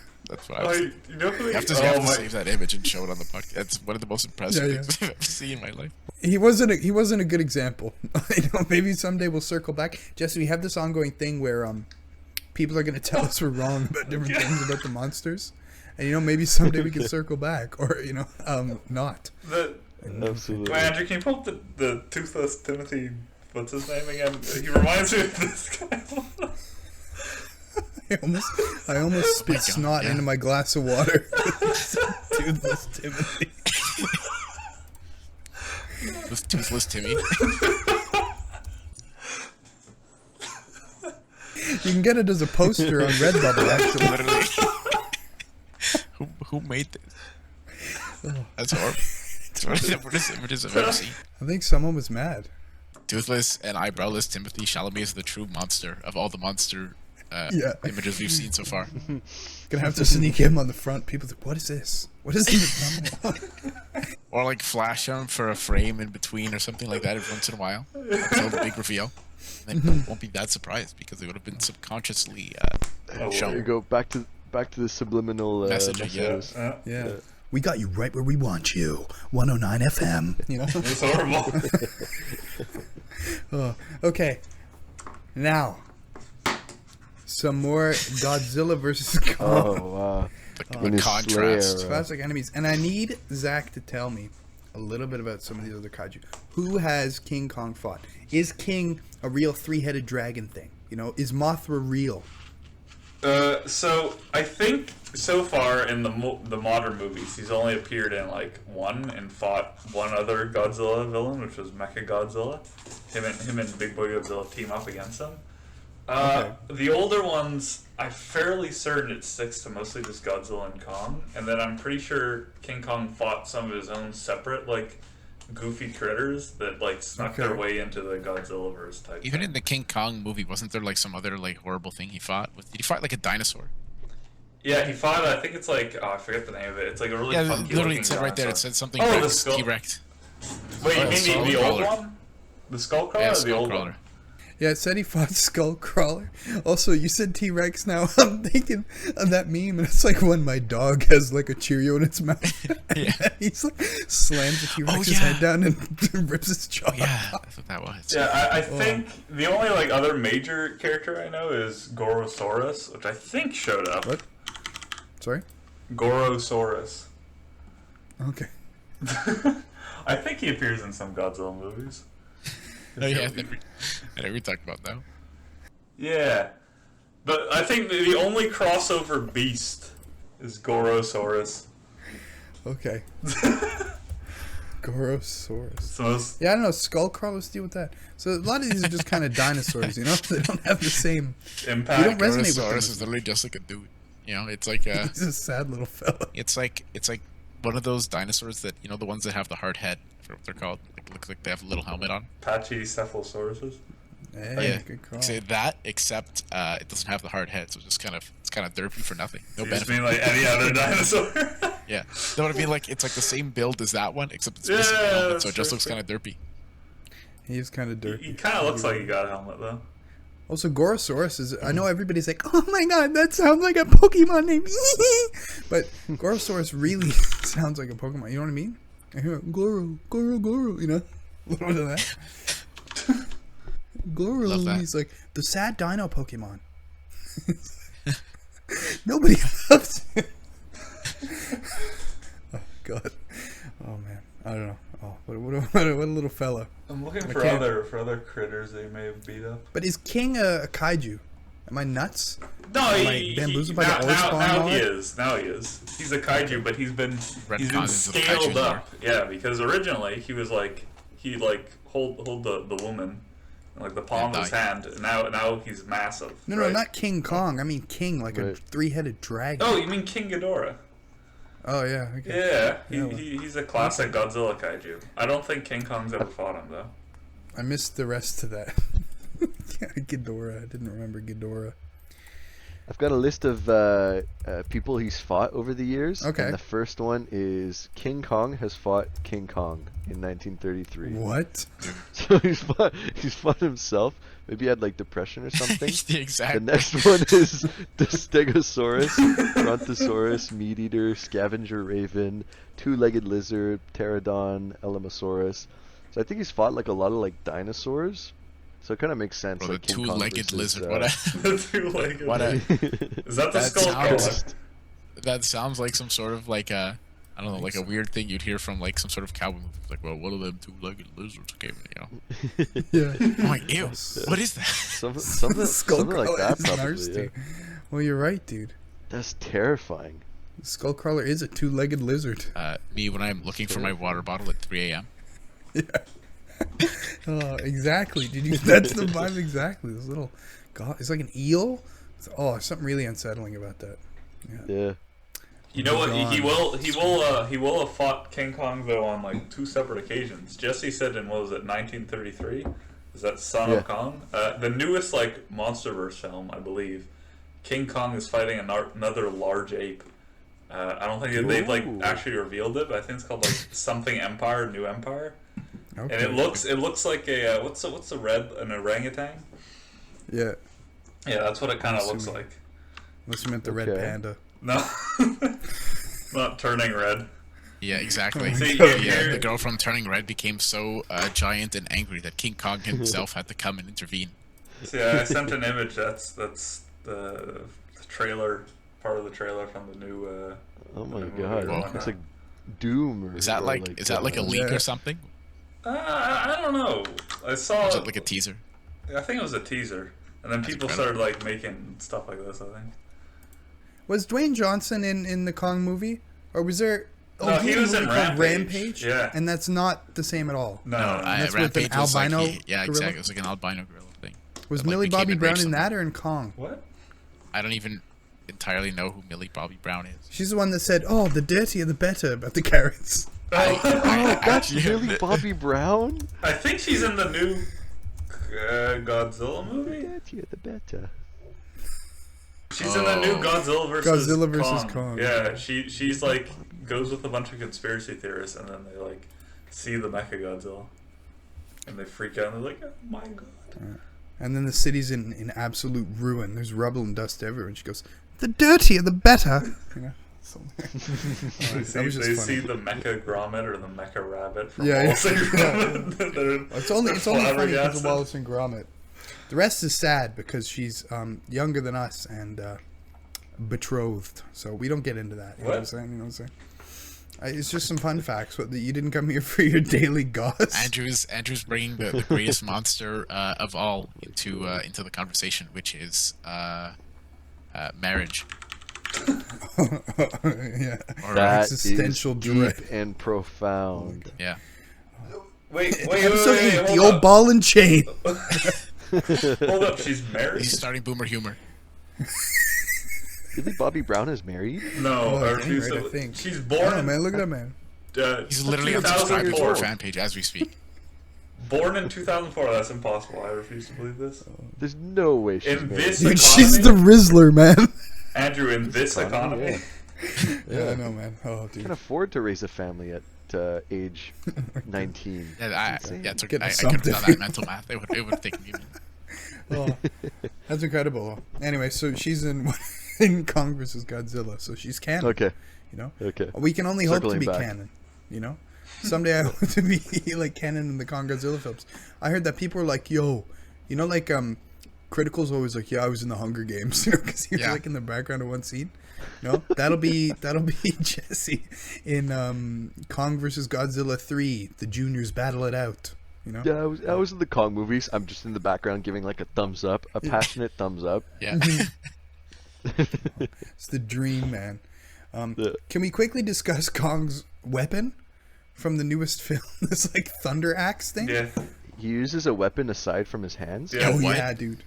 I Oh, was. you know who? You have to save that image and show it on the podcast. It's one of the most impressive Yeah, things I've ever seen in my life. He wasn't a good example. Maybe someday we'll circle back. Jesse, we have this ongoing thing where people are going to tell us we're wrong about different things about the monsters, and maybe someday we can circle back, or not. Absolutely. Wait, Andrew, can you pull up the toothless Timothy? What's his name again? He reminds me of this guy. I almost spit God, snot yeah. into my glass of water. Toothless Timothy. This toothless Timmy. You can get it as a poster on Redbubble, actually. Literally. Who made this? That's horrible. It's one of the worst images I've ever seen. I think someone was mad. Toothless and eyebrowless Timothy Chalamet is the true monster of all the monster Yeah. images we've seen so far. Gonna have to sneak him on the front. People think, what is this? What is this? Or like flash him for a frame in between or something like that every once in a while. Until the big reveal. And then won't be that surprised because it would have been subconsciously There you shown. go. Back to the subliminal Messaging, yeah. messages. Yeah. We got you right where we want you. 109 FM. It's horrible. Okay. Now, some more Godzilla versus Kong. Oh wow. The contrast. Slayer, Classic enemies. And I need Zach to tell me a little bit about some of these other kaiju. Who has King Kong fought? Is King a real three-headed dragon thing? Is Mothra real? So I think so far in the modern movies, he's only appeared in like one and fought one other Godzilla villain, which was Mechagodzilla. Him and Big Boy Godzilla team up against him. The older ones, I'm fairly certain it sticks to mostly just Godzilla and Kong, and then I'm pretty sure King Kong fought some of his own separate like goofy critters that like snuck their way into the Godzillaverse type. Even thing. in the King Kong movie, wasn't there like some other like horrible thing he fought? Did he fight like a dinosaur? Yeah, he fought. I think it's like I forget the name of it. It's like a really Yeah, funky literally looking it said right there. It dinosaur. said something Oh, the Rex, skull. T-Rex. Wait, you Oh, mean the old Skullcrawler. one? The Skullcrawler Yeah, or the old Skullcrawler. one? Yeah, it said he fought Skullcrawler. Also, you said T-Rex now. I'm thinking of that meme, and it's like when my dog has like a Cheerio in its mouth. Yeah. He's like slams the T-Rex's head down and rips his jaw. Oh yeah, that's what that was. Yeah, I think the only like other major character I know is Gorosaurus, which I think showed up. What? Sorry? Gorosaurus. Okay. I think he appears in some Godzilla movies. Oh yeah, I never talked about that. Yeah. But I think the only crossover beast is Gorosaurus. Okay. Gorosaurus. It's the most... Yeah, I don't know. Skullcrawlers deal with that. So a lot of these are just kind of dinosaurs, They don't have the same... Impact. We don't resonate with them. Gorosaurus is literally just like a dude. You know, it's like He's a sad little fella. it's like one of those dinosaurs that, you know, the ones that have the hard head. I forget what they're called. Like, look like they have a little helmet on. Pachycephalosauruses. Hey, Yeah, good call. say that, except it doesn't have the hard head, so it's kind of derpy for nothing. No You just benefit. mean like any other dinosaur? Yeah, no, what I mean, like it's like the same build as that one, except it's Yeah, missing the helmet, that's so it just true. looks kind of derpy. He's kind of dirty. He kind of looks like he got a helmet though. Also, Gorosaurus is. I know everybody's like, "Oh my god, that sounds like a Pokemon name," but Gorosaurus really sounds like a Pokemon. You know what I mean? I hear Goro, Goro, Goro. You know, a little bit of that. Goro. Love that. He's like the sad Dino Pokemon. Nobody loves it. Oh god. Oh man. I don't know. Oh, what a little fella. I'm looking for can't- other critters they may have beat up. But is King a kaiju? Am I nuts? No, Like, bamboozled by the old spawn now mod? he is. Now he is. He's a kaiju, but he's been Retconned into the scaled kaiju up. Yeah, because originally he was like hold the woman in, like the palm of his hand. And now he's massive. No, right? not King Kong. I mean King, like a Right. three-headed dragon. Oh, you mean King Ghidorah? Oh yeah. Okay. Yeah, he's a classic Godzilla kaiju. I don't think King Kong's ever fought him though. I missed the rest of that. Yeah, Ghidorah. I didn't remember Ghidorah. I've got a list of people he's fought over the years. Okay. And the first one is King Kong has fought King Kong in 1933. What? So he's fought himself. Maybe he had like depression or something. the The exact. next one is the Stegosaurus, Brontosaurus, Meat Eater, Scavenger Raven, Two-Legged Lizard, Pterodon, Elamosaurus. So I think he's fought like a lot of like dinosaurs. So it kind of makes sense. Bro, the like King Kong two-legged versus, lizard. What a The two-legged. what a. Is that the That skull sounds- crawler? That sounds like some sort of like a. I don't know, like a weird thing you'd hear from like some sort of cowboy movie. Like, well, one of them two-legged lizards came, you know. Yeah. I'm like, ew, what is that? something Skullcrawler like that is probably. nasty. Yeah. Well, you're right, dude. That's terrifying. Skullcrawler is a two-legged lizard. Me when I'm looking for my water bottle at 3 a.m. Yeah. Oh, exactly. Did you? That's the vibe exactly. This little, god, it's like an eel. There's something really unsettling about that. Yeah. You know what? He Gone. will have fought King Kong though on like 2 separate occasions. Jesse said in what was it 1933? Is that Son Yeah. of Kong? The newest like MonsterVerse film, I believe. King Kong is fighting another large ape. I don't think they've like Ooh. actually revealed it, but I think it's called like something Empire, New Empire, Okay. and it looks like a what's the red, an orangutan? Yeah. Yeah, that's what it kind of looks assuming. like. Unless you meant the red Okay. panda. No, not turning red. Yeah, exactly. See, The girl from Turning Red became so giant and angry that King Kong himself had to come and intervene. See, I sent an image. That's the trailer, part of the trailer from the new. Oh my the movie god. going It's on. like Doom or Is that or like a leak Yeah. or something? I don't know. I saw. Or is it like a teaser? I think it was a teaser, and then people incredible. started like making stuff like this. I think. Was Dwayne Johnson in the Kong movie, or was there? No, he had a was in movie called Rampage. Yeah. and that's not the same at all. No, that's with an Rampage was like albino yeah, gorilla? exactly. It was like an albino gorilla thing. Was That, like, Millie became Bobby Brown enraged in that somehow. or in Kong? What? I don't even entirely know who Millie Bobby Brown is. She's the one that said, "Oh, the dirtier the better" about the carrots. Oh, that's actually- really Bobby Brown? I think she's in the new Godzilla movie. Dirtier the better. She's in the new Godzilla versus Godzilla versus Kong. Yeah, she's like goes with a bunch of conspiracy theorists, and then they like see the Mecha Godzilla, and they freak out. And they're like, "Oh my god!" And then the city's in absolute ruin. There's rubble and dust everywhere. And she goes, "The dirtier the better." You know. So, They that see, was just they funny. see the Mecha Grommet or the Mecha Rabbit from Yeah, Wallace and yeah. Gromit. They're- It's only they're funny because of flabbergasted. Wallace and Gromit. The rest is sad because she's younger than us and betrothed. So we don't get into that. You know what I'm What? saying? You know what I'm saying? It's just some fun facts. What, you didn't come here for your daily goss. Andrew's bringing the greatest monster of all into the conversation, which is marriage. Yeah. Or That Existential is dread. deep and profound. yeah. Wait, Episode 8, the hold old up. ball and chain. Hold up, she's married? He's starting boomer humor. Really, Bobby Brown is married? No, Oh, I I refuse think, to. I think. She's I born. don't know, man. Look at that man. He's literally unsubscribed to 2004. our fan page as we speak. Born in 2004. That's impossible. I refuse to believe this. There's no way she's In married. this Dude, economy, she's the Rizzler, man. Andrew, in this Economy, economy, Yeah, I know, man. Oh, dude. Can afford to raise a family at age 19. Yeah, insane. it's okay. Get a I could have done something. that mental math. It would have taken me a minute. Oh, that's incredible. Anyway, so she's in in Kong vs. Godzilla, so she's canon. Okay. You know, Okay. we can only hope to Circling be back. canon. You know, someday I hope to be like canon in the Kong Godzilla films. I heard that people are like, "Yo," you know, like Critical's always like, "Yeah, I was in the Hunger Games," you know, because he was like in the background of one scene. No, that'll be Jesse in Kong vs. Godzilla 3. The juniors battle it out. You know. Yeah, I was in the Kong movies. I'm just in the background giving like a thumbs up, a passionate thumbs up. Yeah. It's the dream, man. Yeah. Can we quickly discuss Kong's weapon from the newest film? This like thunder axe thing. yeah, He uses a weapon aside from his hands? Yeah. Oh What? yeah, dude.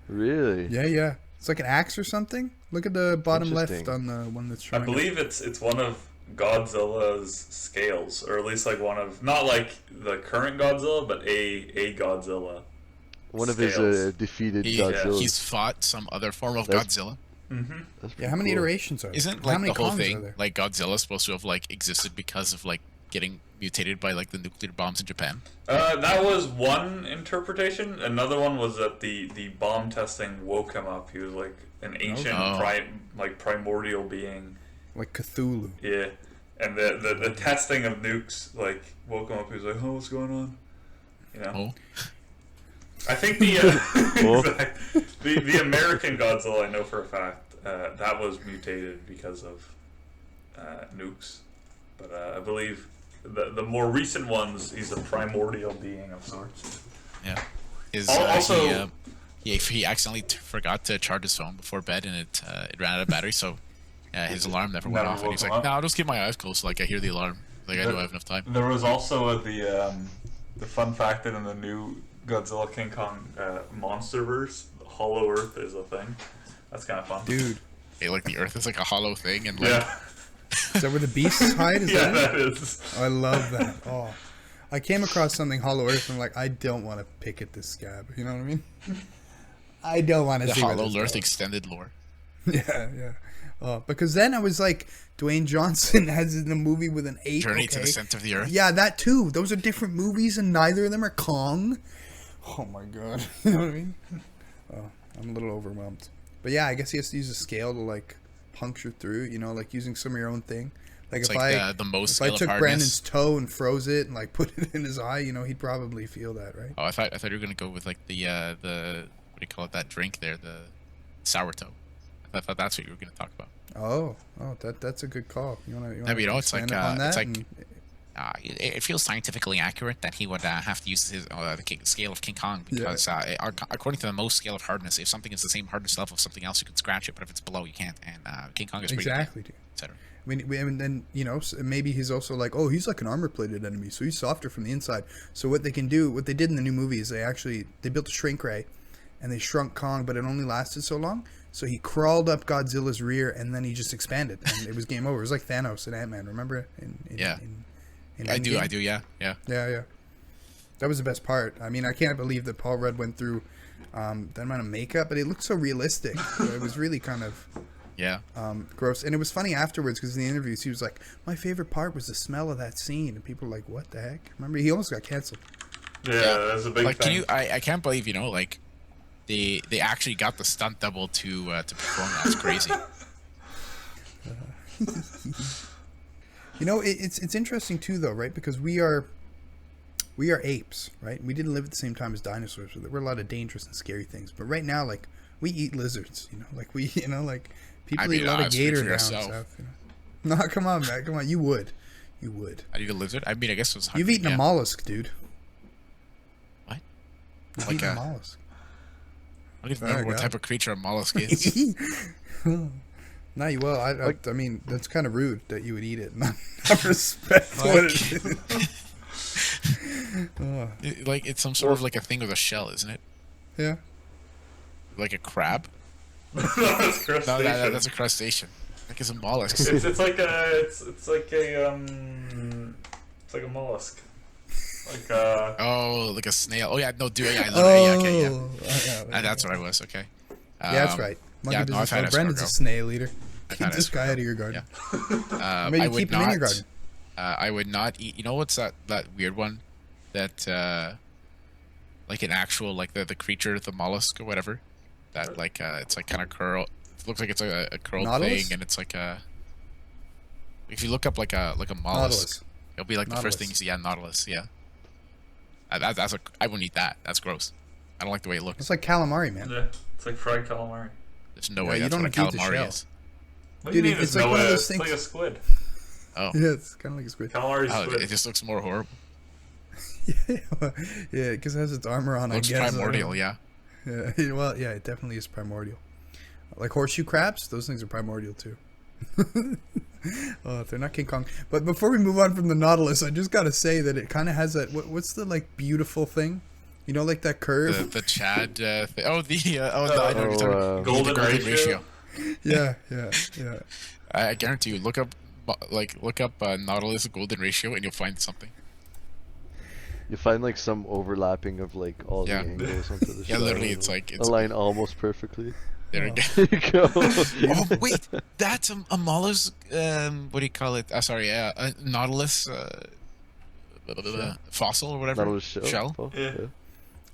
Really? Yeah. It's like an axe or something. Look at the bottom left Interesting. on the one that's I showing. believe it's one of Godzilla's scales, or at least like one of, not like the current Godzilla, but a Godzilla. One of his Scales. defeated He, Godzilla. he's fought some other form of That's- Godzilla. That's Yeah, how many pretty cool. iterations are there? Isn't How like many the whole Kongs are thing there? like Godzilla's supposed to have like existed because of like getting mutated by like the nuclear bombs in Japan? That was one interpretation. Another one was that the bomb testing woke him up. He was like an ancient, Oh. primordial being. Like Cthulhu. Yeah, and the testing of nukes like woke him up. He was like, "Oh, what's going on?" You know. Oh, I think the Oh. the American Godzilla, I know for a fact, that was mutated because of nukes. But I believe the more recent ones, he's a primordial being of sorts. yeah. Also- he accidentally forgot to charge his phone before bed, and it ran out of battery, so his alarm never went Never off. And he's woke like, him "No, up. I'll just keep my eyes closed, so, like I hear the alarm. Like I know I have enough time." There was also the fun fact that in the new Godzilla King Kong Monsterverse, Hollow Earth is a thing. That's kind of fun. Dude, Hey, like the Earth is like a hollow thing, and like Yeah, is that where the beasts hide? Is yeah, that it? that is. I love that. Oh, I came across something Hollow Earth and I'm like, I don't want to pick at this scab. You know what I mean? I don't want to the see where Hollow this Earth goes. extended lore. Yeah. Because then I was like, Dwayne Johnson has in the movie with an ape. Journey to okay. the Center of the Earth. Yeah, that too. Those are different movies, and neither of them are Kong. Oh my god. You know what I mean? Oh, I'm a little overwhelmed. But yeah, I guess he has to use a scale to like puncture through. You know, like using some of your own thing. Like It's if like the most if I scale of took hardness. Brandon's toe and froze it and like put it in his eye, you know, he'd probably feel that, right? Oh, I thought you were gonna go with like the what do you call it? That drink there, the sourdough. I thought that's what you were gonna talk about. Oh, that's a good call. You wanna but you know, it's like, expand upon it's that? like- And- It feels scientifically accurate that he would have to use his scale of King Kong because according to the most scale of hardness, if something is the same hardness level of something else, you can scratch it, but if it's below, you can't. And King Kong is pretty exactly, dude. etc. I mean, and then, you know, maybe he's also like, oh, he's like an armor-plated enemy, so he's softer from the inside. So what they can do, what they did in the new movie is they built a shrink ray, and they shrunk Kong, but it only lasted so long. So he crawled up Godzilla's rear, and then he just expanded, and it was game over. It was like Thanos and Ant-Man, remember? I do, Endgame? yeah. Yeah. That was the best part. I mean, I can't believe that Paul Rudd went through that amount of makeup, but it looked so realistic. It was really kind of... Yeah. gross. And it was funny afterwards because in the interviews he was like, my favorite part was the smell of that scene, and people were like, what the heck? Remember, he almost got canceled. Yeah, that's a big Like, thing. I can't believe, you know, like they actually got the stunt double to perform. That's crazy. You know, it's interesting too, though, right? Because we are apes, right? We didn't live at the same time as dinosaurs, so there were a lot of dangerous and scary things. But right now, like, we eat lizards, you know, like people eat a lot of speak gator for now and yourself. stuff. You know? No, come on, man, come on, you would. I eat a lizard. I mean, I guess it was. You've eaten a mollusk, dude. What? You've Like eaten a a- mollusk. I don't even Oh, know what God. type of creature a mollusk is. No, you will. I mean, that's kind of rude that you would eat it. Not respect what it is. Oh, Like it's some sort of like a thing with a shell, isn't it? yeah. Like a crab. That's No, crustacean. that's a crustacean. Like it's a mollusk. It's like a mollusk. Like Oh, like a snail. Oh yeah, no, dude. Yeah, I love it. Yeah, okay, yeah. That's what I was. Okay. Yeah, that's right. Monkey yeah, no, I've had Businezz. Brendan's a escargot. snail eater. I've Keep had this guy escargot. out of your garden. Maybe Maybe I would keep him in your not. garden. I would not eat. You know what's that weird one? That like an actual like the creature, the mollusk or whatever. That like it's like kind of curl. It looks like it's a curled Nautilus? thing, and it's like a. If you look up like a mollusk, Nautilus. it'll be like the first Nautilus. thing you see. Yeah, nautilus. Yeah. I wouldn't eat that. That's gross. I don't like the way it looks. It's like calamari, man. yeah, it's like fried calamari. There's no Yeah, way you that's don't what a have to eat the calamari shell. is. What do you Dude, mean? it's There's like no one of way? those It's things- like a squid. Oh. Yeah, it's kind of like a squid. Calamari Oh, squid. it just looks more horrible. Yeah, because it has its armor on. Looks I guess. primordial, yeah. Yeah, well, yeah, it definitely is primordial. Like horseshoe crabs, those things are primordial too. Oh, they're not King Kong. But before we move on from the Nautilus, I just gotta say that it kind of has that. What's the like beautiful thing? You know, like that curve. The Chad thing. Oh, I know what you're talking about. Golden The ratio. Yeah. I guarantee you, look up Nautilus golden ratio, and you'll find something. You find like some overlapping of like all Yeah. the angles onto the Yeah, shot. literally, it's like it's. align almost perfectly. There we go. There you go. Oh wait, that's a mollusk. What do you call it? Sorry, a Nautilus fossil or whatever. Nautilus shell. Oh, Yeah.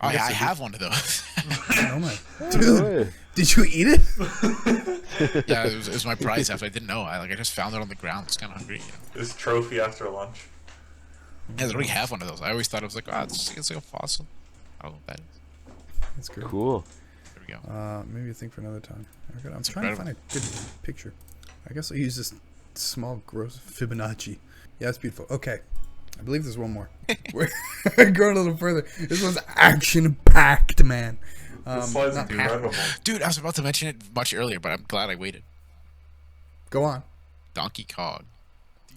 Oh yeah, I have one of those. Oh my. No Dude, way. did you eat it? Yeah, it was my prize after I didn't know. I just found it on the ground. I was kind of hungry. His trophy after lunch. Yeah, I already have one of those. I always thought it was like, it's like a fossil. I don't know what that is. That's good. Cool. There we go. Maybe a thing for another time. I'm It's trying incredible. to find a good picture. I guess I'll use this small, gross Fibonacci. Yeah, it's beautiful. Okay. I believe there's one more. We're going a little further. This one's action-packed, man. This slide's not incredible. Dude, I was about to mention it much earlier, but I'm glad I waited. Go on. Donkey Kong.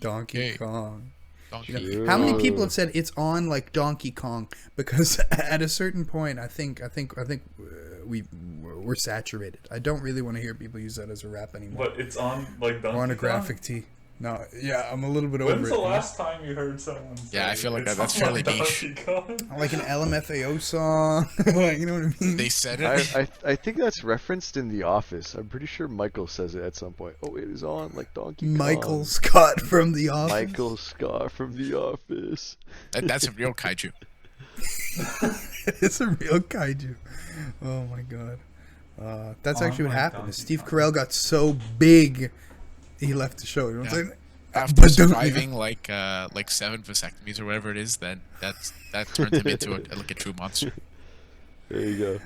Donkey Hey. Kong. Donkey. You know, how many people have said it's on like Donkey Kong? Because at a certain point, I think we're saturated. I don't really want to hear people use that as a rap anymore. But it's on like Donkey Or on a Kong? graphic tee. No, yeah, I'm a little bit over When's it. the you know? last time you heard someone say Yeah, I feel like it's that's on fairly niche. Donkey Kong? Like an LMFAO song. Like, you know what I mean? They said it. I think that's referenced in The Office. I'm pretty sure Michael says it at some point. Oh, it is on like Donkey Kong. Michael Scott from The Office. Michael Scott from The Office. That's a real kaiju. It's a real kaiju. Oh my god. That's Oh actually what my happened. Donkey Is Steve Kong. Carell got so big, he left the show. You know what I'm Yeah. saying? After But don't- surviving like 7 vasectomies or whatever it is, then that turned him into like a true monster. There you go.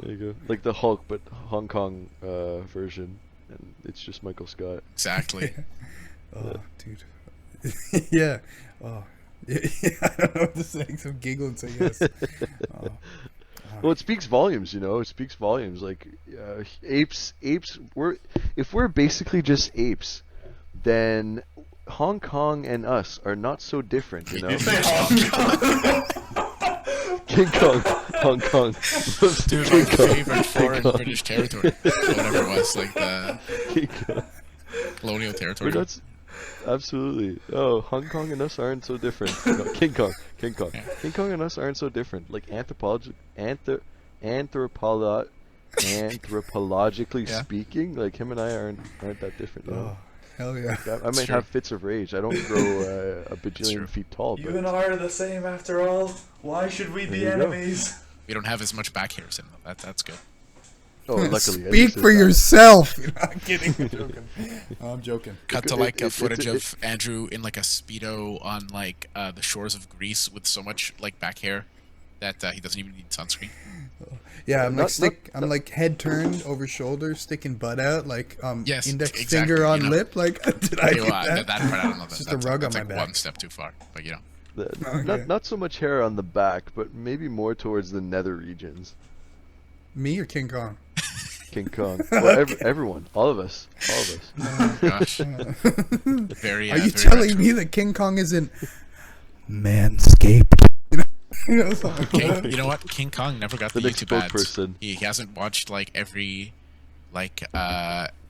There you go. Like the Hulk, but Hong Kong version, and it's just Michael Scott. Exactly. Oh, dude. Yeah. Oh. Yeah, I don't know what to say except giggle and say yes. Oh. Well, it speaks volumes, you know. It speaks volumes. Like apes. If we're basically just apes, then Hong Kong and us are not so different, you know. You say Hong Kong? King Kong, Hong Kong. Dude, King my Kong, favorite foreign Kong. British territory, whatever it was, like the King Kong. colonial We're territory. not. Absolutely. Oh, Hong Kong and us aren't so different. No, King Kong. Yeah. King Kong and us aren't so different. Like anthropologically Yeah. speaking, like him and I aren't that different. You know? Oh, hell yeah. I might true. have fits of rage. I don't grow a true. bajillion feet tall, You but and I are the same after all. Why should we be There you go. enemies? We don't have as much back hairs in them. That's good. oh, luckily. I Speak just for said that. yourself. You're not kidding. I'm joking. I'm joking. Cut to It- like a it- footage it's- of Andrew in like a speedo on like the shores of Greece with so much like back hair that he doesn't even need sunscreen. Yeah, I'm Not- I'm like head turned over shoulder, sticking butt out, like Yes, index exactly, finger on you know. lip. Like, did I Okay, do well, that? that part I don't know. It's just That's a rug on that's my like back. one step too far, but you know. Okay. Not so much hair on the back, but maybe more towards the nether regions. Me or King Kong? King Kong. Well, everyone, all of us. Gosh, very. Are you very telling retro. me that King Kong isn't manscaped? You know, something like that. You know what? King Kong never got The the next YouTube ads. spokesperson. He hasn't watched like every like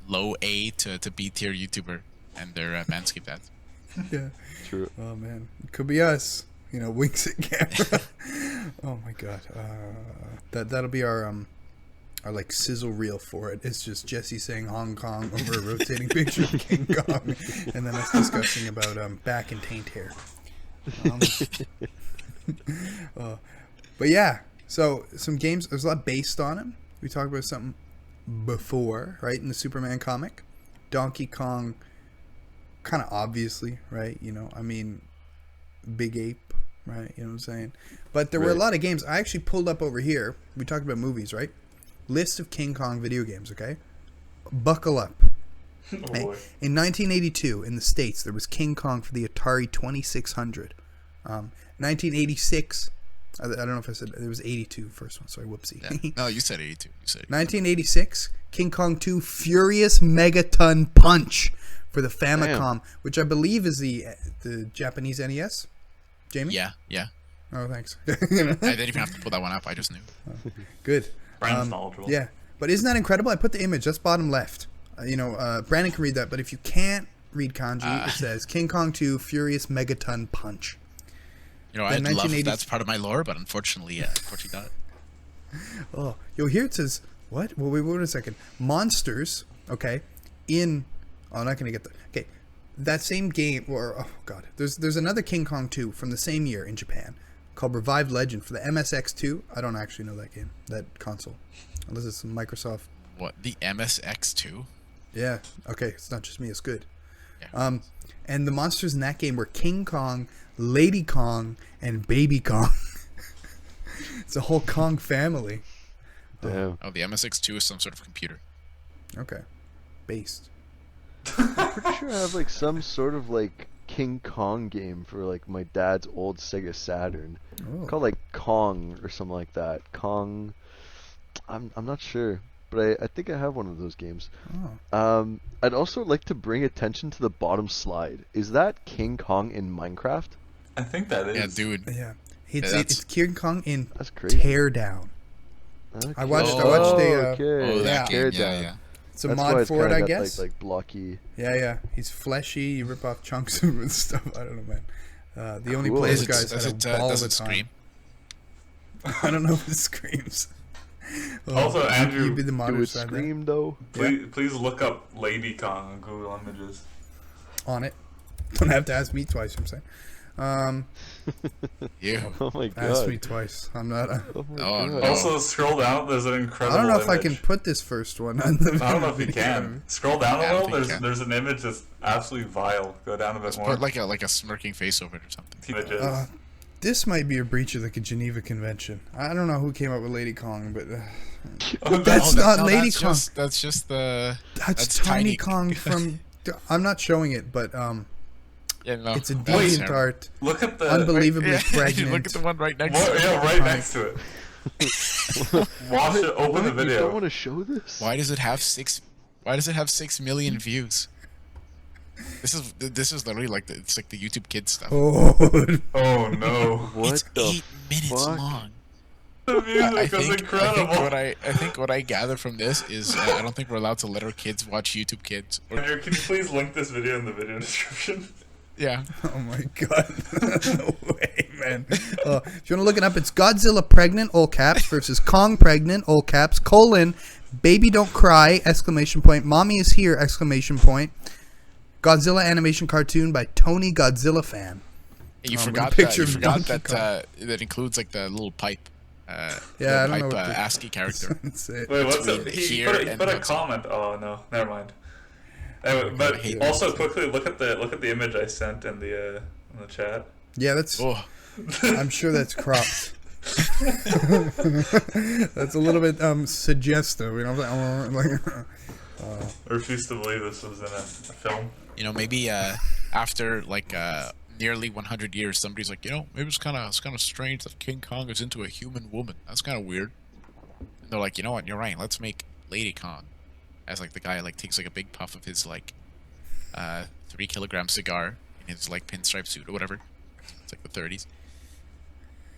low A to B tier YouTuber and their Manscaped ads. Yeah. True. Oh man, it could be us. You know, winks at camera. Oh my god. That'll be our like sizzle reel for it. It's just Jesse saying Hong Kong over a rotating picture of King Kong, and then us discussing about back and taint hair. But yeah, so some games. There's a lot based on him. We talked about something before, right? In the Superman comic, Donkey Kong, kind of obviously, right? You know, I mean, Big Ape, right? You know what I'm saying? But there were a lot of games. I actually pulled up over here. We talked about movies, right? List of King Kong video games, okay? Buckle up. Oh boy. In 1982, in the States, there was King Kong for the Atari 2600. 1986, I don't know if I said it was 82 first one. Sorry, whoopsie. Yeah. No, you said 82. You said 82. 1986, King Kong 2 Furious Megaton Punch for the Famicom, which I believe is the Japanese NES. Jamie? Yeah. Oh, thanks. I didn't even have to pull that one up. I just knew. Good. Brandon's knowledgeable. Yeah, but isn't that incredible? I put the image, that's bottom left. Brandon can read that, but if you can't read kanji, it says King Kong 2 Furious Megaton Punch. You know, I'd love if that's part of my lore, but unfortunately not. Oh, here it says, what? Well, wait a second. Monsters, okay, I'm not going to get that. Okay, that same game, there's another King Kong 2 from the same year in Japan called Revived Legend for the MSX2. I don't actually know that game, that console, unless it's Microsoft. What, the MSX2? Yeah, okay, it's not just me, it's good. Yeah. And the monsters in that game were King Kong, Lady Kong, and Baby Kong. It's a whole Kong family. Damn. Oh, the MSX2 is some sort of computer. Okay. Based. I'm pretty sure I have like some sort of like King Kong game for like my dad's old Sega Saturn. Oh. Called like Kong or something like that. Kong. I'm not sure, but I think I have one of those games. Oh. I'd also like to bring attention to the bottom slide. Is that King Kong in Minecraft? I think that is. Yeah, dude. Yeah. It's King Kong in That's crazy. Teardown. Okay. I watched the okay. Oh, that game. Teardown. Yeah. it's a That's why mod it's for it, kinda I got, guess. Like blocky. Yeah. He's fleshy. You rip off chunks of his stuff. I don't know, man. The only Cool. place Is guys Does had it, a ball does of it time. scream? I don't know if it screams. Also, Andrew, you'd be the Do modern it side scream though? please look up Lady Kong on Google Images. on it. Don't have to ask me twice. I'm saying. Yeah. Oh my god. Ask me twice. I'm not. Oh my Oh, god. no. Also, scroll down. There's an I incredible. don't know if I can image. put this first one on the. I don't know if you can. Scroll down I a don't little. think you There's can. there's an image that's absolutely vile. Go down a bit more. Put like a smirking face over it or something. Images. This might be a breach of the Geneva Convention. I don't know who came up with Lady Kong, but Oh, that's not Lady Kong. That's just the. That's Tiny Kong from. I'm not showing it, but Yeah, no. it's a that's deviant terrible. art, Look at the. unbelievably Yeah, pregnant. Look at the one right next What, to it. yeah, right next to it. Watch it. Open What? the You video. don't want to show this? Why does it have 6 million views? This is literally like it's like the YouTube Kids stuff. Oh, Oh no. What It's the 8 minutes fuck? long. The music was incredible. I think what I gather from this is I don't think we're allowed to let our kids watch YouTube Kids. Andrew, can you please link this video in the video description? Yeah. oh my god! No way, man. If you want to look it up, it's Godzilla pregnant all caps versus Kong pregnant all caps : baby don't cry ! Mommy is here! Godzilla animation cartoon by Tony Godzilla fan. You with a forgot picture that. You of forgot Donkey that that includes like the little pipe. Yeah, I don't pipe, know what the- ASCII character. That's it. Wait, what's Between it? He here put and a what's- comment. Oh no, never mind. Anyway, but hate also this. quickly look at the image I sent in the chat. Yeah, that's. Oh, I'm sure that's cropped. That's a little bit suggestive. You know, like, I refuse to believe this was in a film. you know, maybe after like nearly 100 years, somebody's like, you know, maybe it's kind of strange that King Kong is into a human woman. That's kind of weird. And they're like, you know what? You're right. Let's make Lady Kong as like the guy like takes like a big puff of his like 3 kilogram cigar in his like pinstripe suit or whatever. It's like the 30s.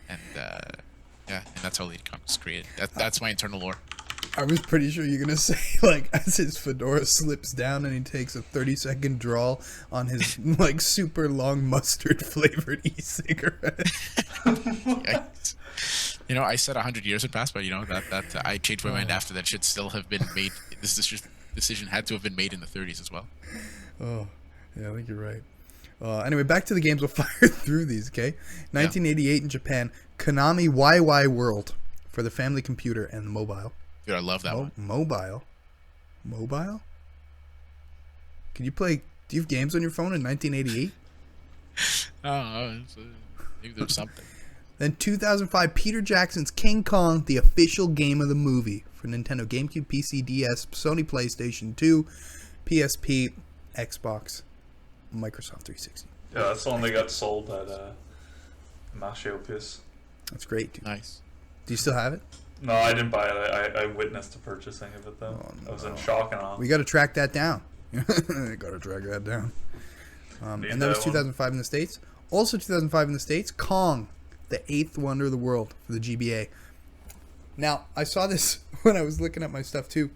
And yeah, and that's how Lady Kong was created. That's my internal lore. I was pretty sure you're gonna say, like, as his fedora slips down and he takes a 30-second draw on his like super long mustard flavored e-cigarette. Yikes. You know, I said 100 years had passed, but you know that I changed my mind after that. Should still have been made. This decision had to have been made in the 30s as well. Oh, yeah, I think you're right. Anyway, back to the games. We'll fire through these, okay? 1988 in Japan, Konami YY World for the family computer and the mobile. Dude, I love that one. Mobile? Can you play... Do you have games on your phone in 1988? Oh, maybe there's something. Then 2005, Peter Jackson's King Kong, the official game of the movie for Nintendo GameCube, PC, DS, Sony PlayStation 2, PSP, Xbox, Microsoft 360. Yeah, that's the one that got sold at Mashiopus. That's great, dude. Nice. Do you still have it? No, I didn't buy it. I witnessed the purchasing of it, though. Oh, I was in no. shock and awe. We got to track that down. Got to track that down. And that was 2005 in the States. Also 2005 in the States, Kong, the 8th wonder of the world for the GBA. Now, I saw this when I was looking at my stuff, too.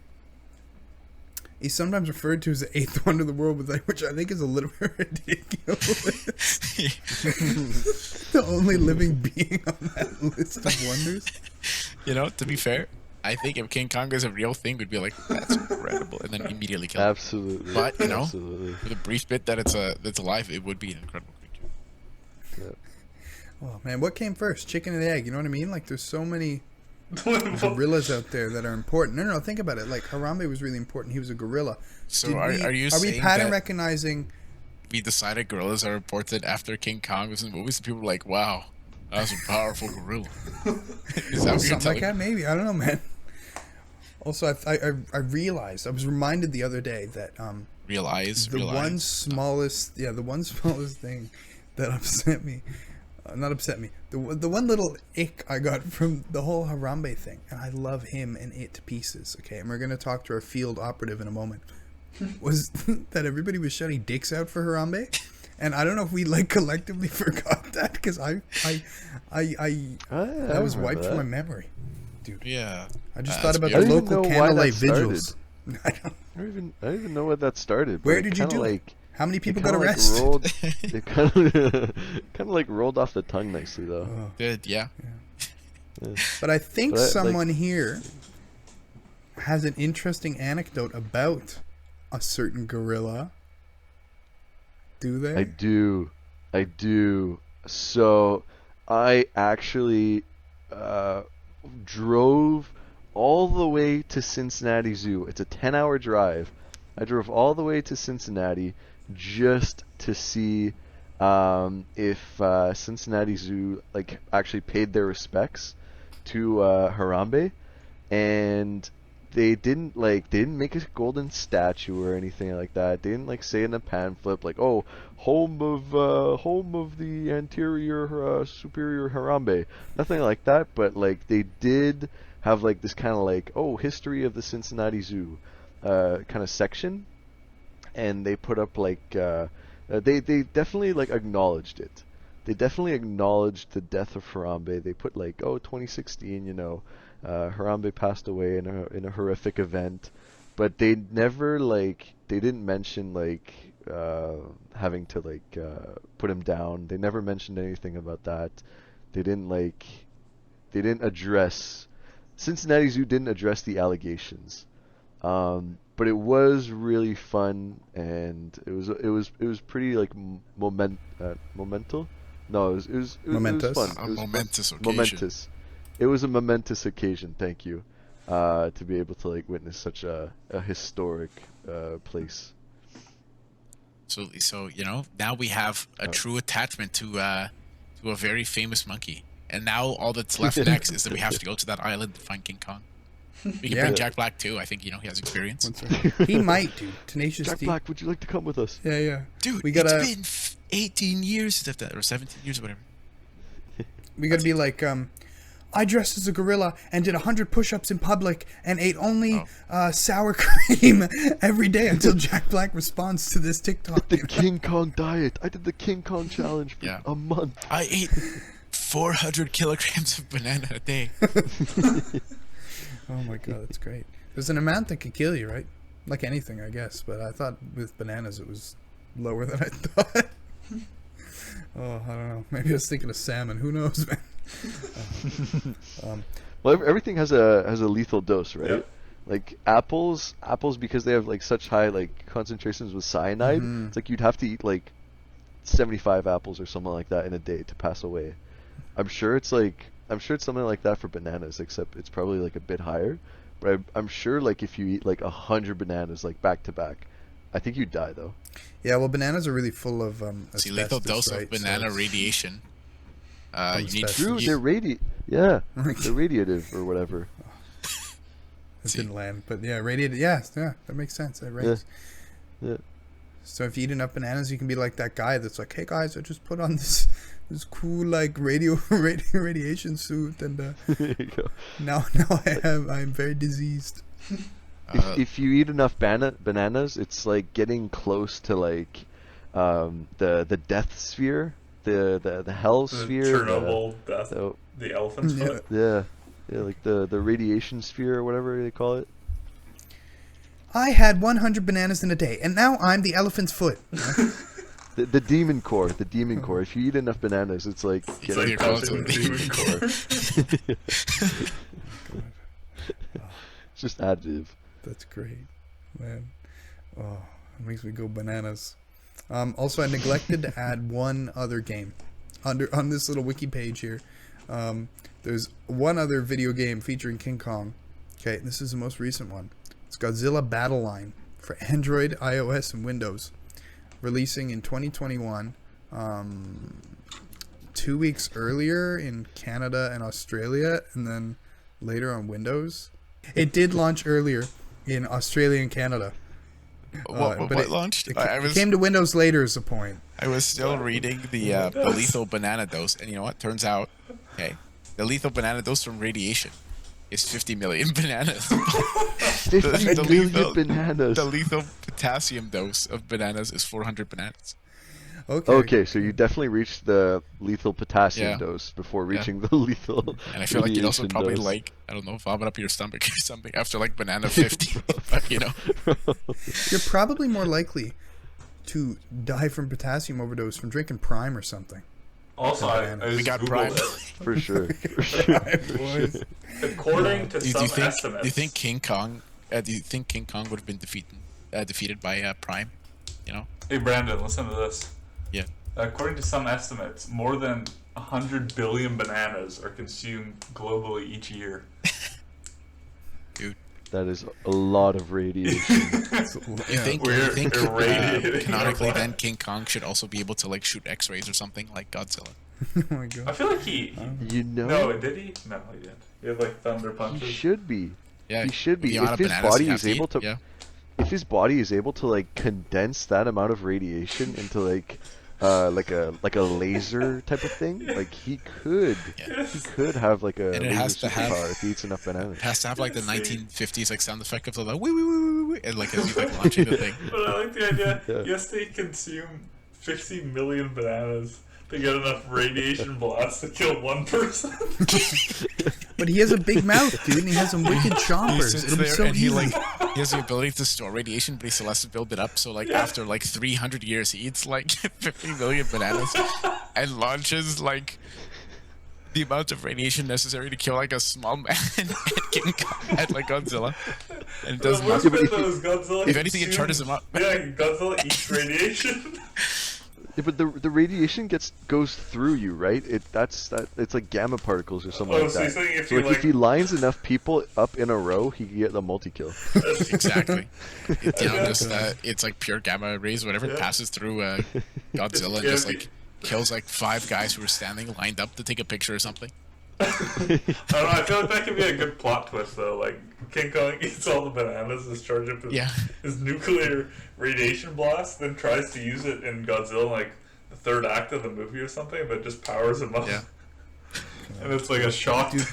He's sometimes referred to as the 8th wonder of the world, which I think is a little bit ridiculous. The only living being on that list of wonders. You know, to be fair, I think if King Kong is a real thing, we'd be like, that's incredible, and then immediately kill him. Absolutely. But, you know, Absolutely. for the brief bit that that's alive, it would be an incredible creature. Yeah. Oh, man, what came first? Chicken and egg, you know what I mean? Like, there's so many gorillas out there that are important. No, think about it. Like, Harambe was really important. He was a gorilla. So are you Are we saying pattern that recognizing... we decided gorillas are important after King Kong was in the movies, and people were like, wow, that was a powerful gorilla. Is that what you're Something like telling that, maybe. I don't know, man. Also, I realized, I was reminded the other day that the one smallest thing that upset me, not upset me, the one little ick I got from the whole Harambe thing, and I love him and it to pieces, okay, and we're going to talk to our field operative in a moment, was that everybody was shouting dicks out for Harambe. And I don't know if we like collectively forgot that, because that was wiped from my memory. Dude. Yeah. I just That's thought about weird. the I don't local even know why candlelight that started. vigils. I I don't even know where that started. Where but did you kinda do it? like, How many people it got kinda, like, arrested? rolled, it kind of like rolled off the tongue nicely though. Oh. Good, yeah. Yeah. But I think But, like- someone here has an interesting anecdote about a certain gorilla. Do they? I do. So I actually drove all the way to Cincinnati Zoo. It's a 10-hour drive. I drove all the way to Cincinnati just to see if Cincinnati Zoo like actually paid their respects to Harambe, and they didn't make a golden statue or anything like that. They didn't like say in a pamphlet like, oh, home of the anterior superior Harambe. Nothing like that, but like they did have like this kind of like, oh, history of the Cincinnati Zoo kind of section, and they put up like they definitely like acknowledged it. They definitely acknowledged the death of Harambe. They put like, oh, 2016, you know, Harambe passed away in a horrific event, but they never like they didn't mention like having to like put him down. They never mentioned anything about that. They didn't address Cincinnati Zoo didn't address the allegations. But it was really fun, and it was pretty like momental. No, it was Momentous. fun. A It was momentous occasion. momentous. It was a momentous occasion. Thank you, to be able to like witness such a historic place. So you know, now we have a true attachment to a very famous monkey, and now all that's left next is that we have to go to that island to find King Kong. We can Yeah. bring Jack Black too. I think he has experience. He might, dude. Tenacious Jack D. Black, would you like to come with us? Yeah. Dude, We gotta- it's been 18 years of that, or 17 years, or whatever. We gotta be like, I dressed as a gorilla and did 100 push-ups in public and ate only sour cream every day until Jack Black responds to this TikTok. The King Kong diet. I did the King Kong challenge for Yeah. a month. I ate 400 kilograms of banana a day. Oh my god, that's great. There's an amount that could kill you, right? Like anything, I guess. But I thought with bananas it was lower than I thought. Oh, I don't know. Maybe I was thinking of salmon. Who knows, man? Well, everything has a lethal dose, right? Yep. Like apples because they have like such high like concentrations with cyanide. It's like you'd have to eat like 75 apples or something like that in a day to pass away. I'm sure it's something like that for bananas, except it's probably like a bit higher. But I'm sure like if you eat like 100 bananas like back to back, I think you'd die though. Yeah, well, bananas are really full of See, lethal dose right? of banana So radiation. You need asbestos. True, they're they're radiative or whatever. it See. didn't land, but yeah, radiated. Yeah, that makes sense. That rings. Yeah. So if you eat enough bananas, you can be like that guy that's like, "Hey guys, I just put on this cool like radiation suit, and There you go. now I'm very diseased." If you eat enough bananas, it's like getting close to like the death sphere, the hell The sphere, Chernobyl death, the elephant's foot. yeah, like the radiation sphere or whatever they call it. I had 100 bananas in a day, and now I'm the elephant's foot. The demon core, If you eat enough bananas, it's like It's getting like close touching to the demon core. it's just additive. That's great, man. Oh, it makes me go bananas. Also, I neglected to add one other game on this little wiki page here. There's one other video game featuring King Kong. Okay, this is the most recent one. It's Godzilla Battle Line for Android, iOS, and Windows, releasing in 2021. 2 weeks earlier in Canada and Australia, and then later on Windows. It did launch earlier in Australia and Canada. What launched? It came to Windows later is the point. I was still reading the lethal banana dose, and you know what? Turns out, the lethal banana dose from radiation is 50 million bananas. 50 million bananas. The lethal potassium dose of bananas is 400 bananas. Okay, so you definitely reached the lethal potassium dose before reaching the lethal. And I feel like you'd also radiation probably dose. like, I don't know, vomit up your stomach or something after like banana 50. But, you know. You're probably more likely to die from potassium overdose from drinking Prime or something. Also, I We just got Googled Prime. it. For sure. Boys. According to Do you some think? estimates, Do you think King Kong? Do you think King Kong would have been defeated by Prime? You know. Hey Brandon, listen to this. Yeah. According to some estimates, more than 100 billion bananas are consumed globally each year. Dude. That is a lot of radiation. You think We're irradiating canonically our then planet. King Kong should also be able to like shoot X-rays or something like Godzilla? Oh my I god. feel like he You know, no, did he? No, he didn't. He had like thunder he punches. should be. Yeah. He should be. the amount If of his bananas body you have is to able eat, to, yeah. if his body is able to like condense that amount of radiation into like a laser type of thing, like he could have like a And it has laser to have- superpower if he eats enough bananas. It has to have like the 1950s like sound effect of the like wee wee wee wee wee, and like as he's like launching the thing. But I like the idea. Yeah. Yes, they consume 50 million bananas to get enough radiation blast to kill one person. But he has a big mouth, dude, and he has some wicked He chompers. sits It'll be there so and he easy. like he has the ability to store radiation, but he still has to build it up. So like after like 300 years, he eats like 50 million bananas and launches like the amount of radiation necessary to kill like a small man and King Kong and like Godzilla, and it does The worst nothing. bit though is Godzilla. If anything, it charges consumes- him up. Yeah, Godzilla eats radiation. Yeah, but the radiation goes through you, right? It's like gamma particles or something Oh, like so that. you're saying if So you, like, like- if he lines enough people up in a row, he can get the multi-kill. Exactly. It's like pure gamma rays, whatever. It passes through Godzilla and Yeah, just like kills like 5 guys who were standing lined up to take a picture or something. I don't know, I feel like that could be a good plot twist though. Like King Kong eats all the bananas, is charged up his nuclear radiation blast, then tries to use it in Godzilla like the third act of the movie or something, but just powers him up. Yeah. And it's like a shock. And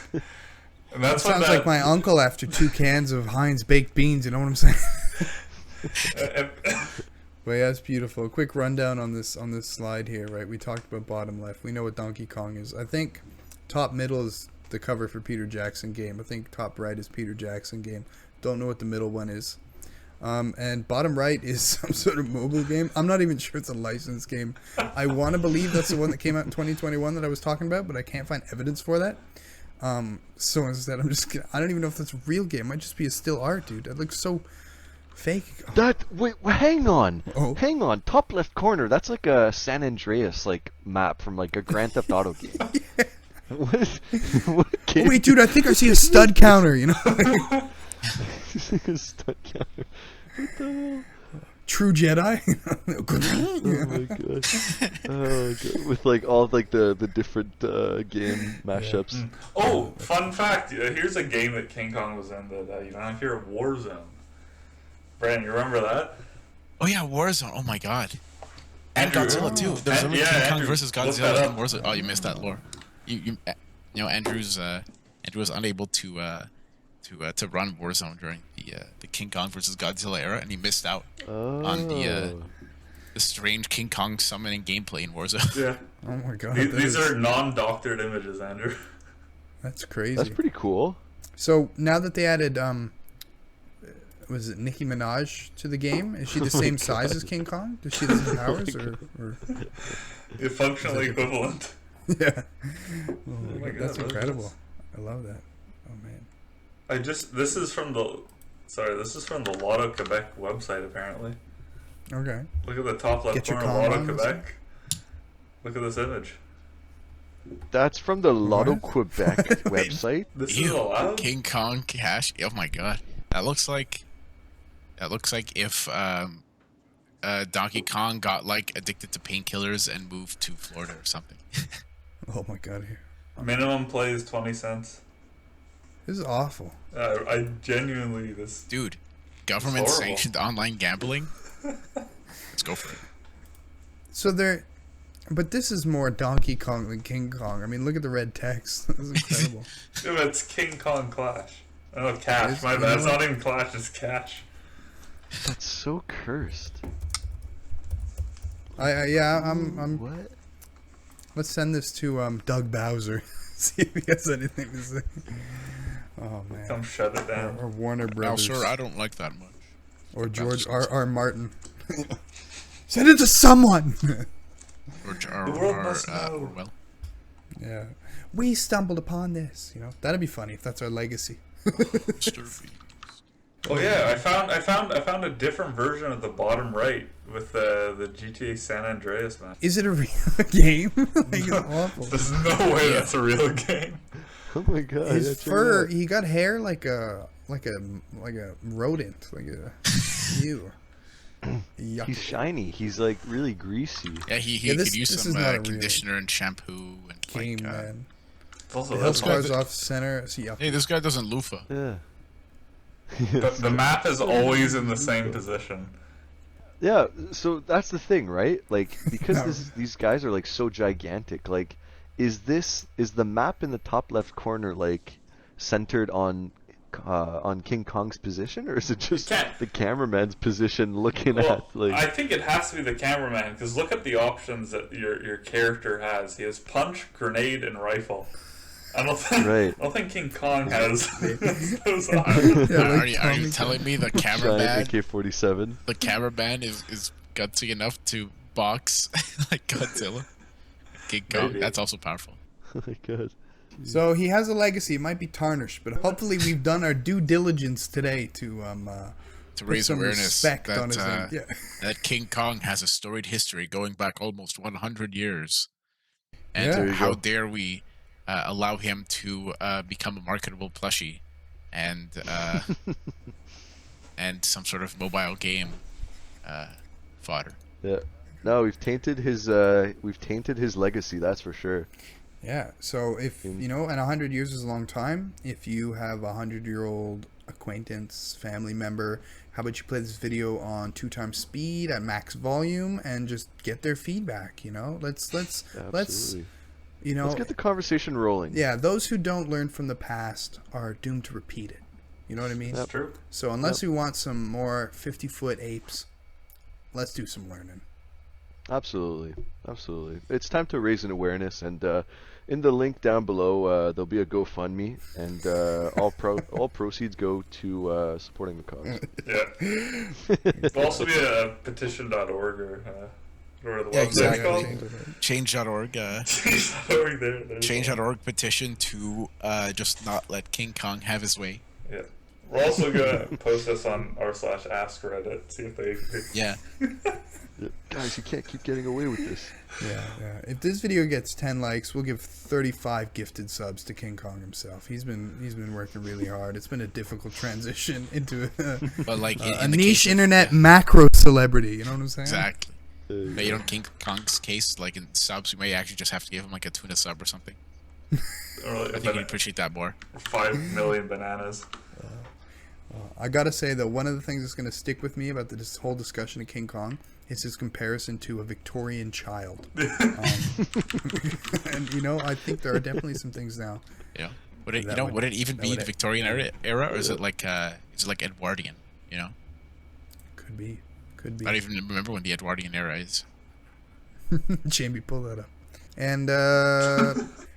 that's what Sounds that, like my uncle after 2 cans of Heinz baked beans. You know what I'm saying? But yeah, it's beautiful. A quick rundown on this slide here, right? We talked about bottom left. We know what Donkey Kong is. I think top middle is the cover for Peter Jackson game. I think top right is Peter Jackson game. Don't know what the middle one is. And bottom right is some sort of mobile game. I'm not even sure it's a licensed game. I want to believe that's the one that came out in 2021 that I was talking about, but I can't find evidence for that. So instead, I don't even know if that's a real game. It might just be a still art, dude. That looks so fake. Wait, hang on. Oh. Hang on. Top left corner. That's like a San Andreas like map from like a Grand Theft Auto game. Yeah. What game? Oh, wait, dude, I think I see a stud counter, you know? Stud counter. What the hell? True Jedi. Oh my god. Oh god. With like all of, like the different game mashups. Oh, fun fact. Here's a game that King Kong was in that you don't have to hear of Warzone. Brandon, you remember that? Oh yeah, Warzone. Oh my god. And Andrew. Godzilla too. There's And- a yeah, King Kong Andrew, versus look Godzilla that in up. Warzone. Oh, you missed that lore. You know Andrew was unable to run Warzone during the King Kong versus Godzilla era, and he missed out on the strange King Kong summoning gameplay in Warzone. Yeah. Oh my god. These are non-doctored images, Andrew. That's crazy. That's pretty cool. So now that they added, was it Nicki Minaj to the game? Is she the same size as King Kong? Does she have the same powers? Or... You're functionally equivalent. Yeah. Oh my God, That's what is incredible. this? I love that. Oh man. This is from the Lotto Quebec website apparently. Okay. Look at the top left Get your corner, Lotto combos. Quebec. Look at this image. That's from the Lotto What? Quebec website. This is Ew, allowed? King Kong cash. Oh my god, that looks like if Donkey Kong got like addicted to painkillers and moved to Florida or something. Oh my god. Here. Minimum play is 20 cents. This is awful. I genuinely Dude, government horrible. sanctioned online gambling. Let's go for it. So but this is more Donkey Kong than King Kong. I mean, look at the red text. This is incredible. Yeah, but it's King Kong Clash. Oh, Cash. It's- My you bad. know It's what? not even Clash. It's Cash. That's so cursed. I'm. What? Let's send this to Doug Bowser. See if he has anything to say. Oh man. Come shut it down. Or Warner Now, Brothers. sir, I don't like that much. Or George R. Martin. Send it to someone. Or The world must know. Orwell. Yeah. We stumbled upon this. You know, that'd be funny if that's our legacy. Mr. Beast. Oh yeah, I found a different version at the bottom right with the GTA San Andreas map. Is it a real game? Like, it's awful. There's no way that's a real game. Oh my god. His that's fur, right. he got hair like a rodent, like a ew. Yuck. He's shiny. He's like really greasy. Yeah, he Yeah, could use this some is not a real conditioner and shampoo and Game, like. man. It's also The hill this cars guy- off center. See, yuck. Hey, this guy doesn't loofah. Yeah. the map is always in the same position. Yeah, so that's the thing, right? Like, because No. these guys are like so gigantic. Like, is the map in the top left corner like centered on King Kong's position, or is it just can't- the cameraman's position looking Well, at like? I think it has to be the cameraman because look at the options that your character has. He has punch, grenade, and rifle. I don't think King Kong has those options. Yeah, like Are you Tommy telling me the Giant cameraman AK-47. the cameraman is gutsy enough to box like Godzilla? King Kong. Maybe. That's also powerful. Oh my god. So he has a legacy. It might be tarnished, but hopefully we've done our due diligence today to To put raise some awareness respect on his that name. Yeah. that King Kong has a storied history going back almost 100 years, and Yeah. There you how go. dare we allow him to become a marketable plushie and and some sort of mobile game fodder. Yeah. No, we've tainted his legacy. That's for sure. Yeah. So if you know, and 100 years is a long time. If you have a 100-year-old acquaintance, family member, how about you play this video on 2x speed at max volume and just get their feedback? You know, let's Absolutely. you know, Let's get the conversation rolling. yeah. Those who don't learn from the past are doomed to repeat it. You know what I mean? It's true. So unless we want some more 50-foot apes, let's do some learning. Absolutely, absolutely. It's time to raise an awareness, and in the link down below, there'll be a GoFundMe, and all proceeds go to supporting the cause. Yeah. There'll also be a petition.org or the Yeah, website exactly. called. Change.org. Change.org there's Change.org petition to just not let King Kong have his way. Yeah. We're also gonna post this on r/ask Reddit, see if they Yeah. Yeah, guys, you can't keep getting away with this. Yeah. If this video gets 10 likes, we'll give 35 gifted subs to King Kong himself. He's been working really hard. It's been a difficult transition into But like a niche internet macro celebrity. You know what I'm saying? Exactly. But in King Kong's case, like in subs, we may actually just have to give him like a tuna sub or something. or I think he'd appreciate that more. 5 million bananas. I gotta say though, one of the things that's gonna stick with me about this whole discussion of King Kong is his comparison to a Victorian child. And I think there are definitely some things now. Yeah. Would it even be the Victorian era, or is it like Edwardian? Could be. I don't even remember when the Edwardian era is. Jamie, pull that up. And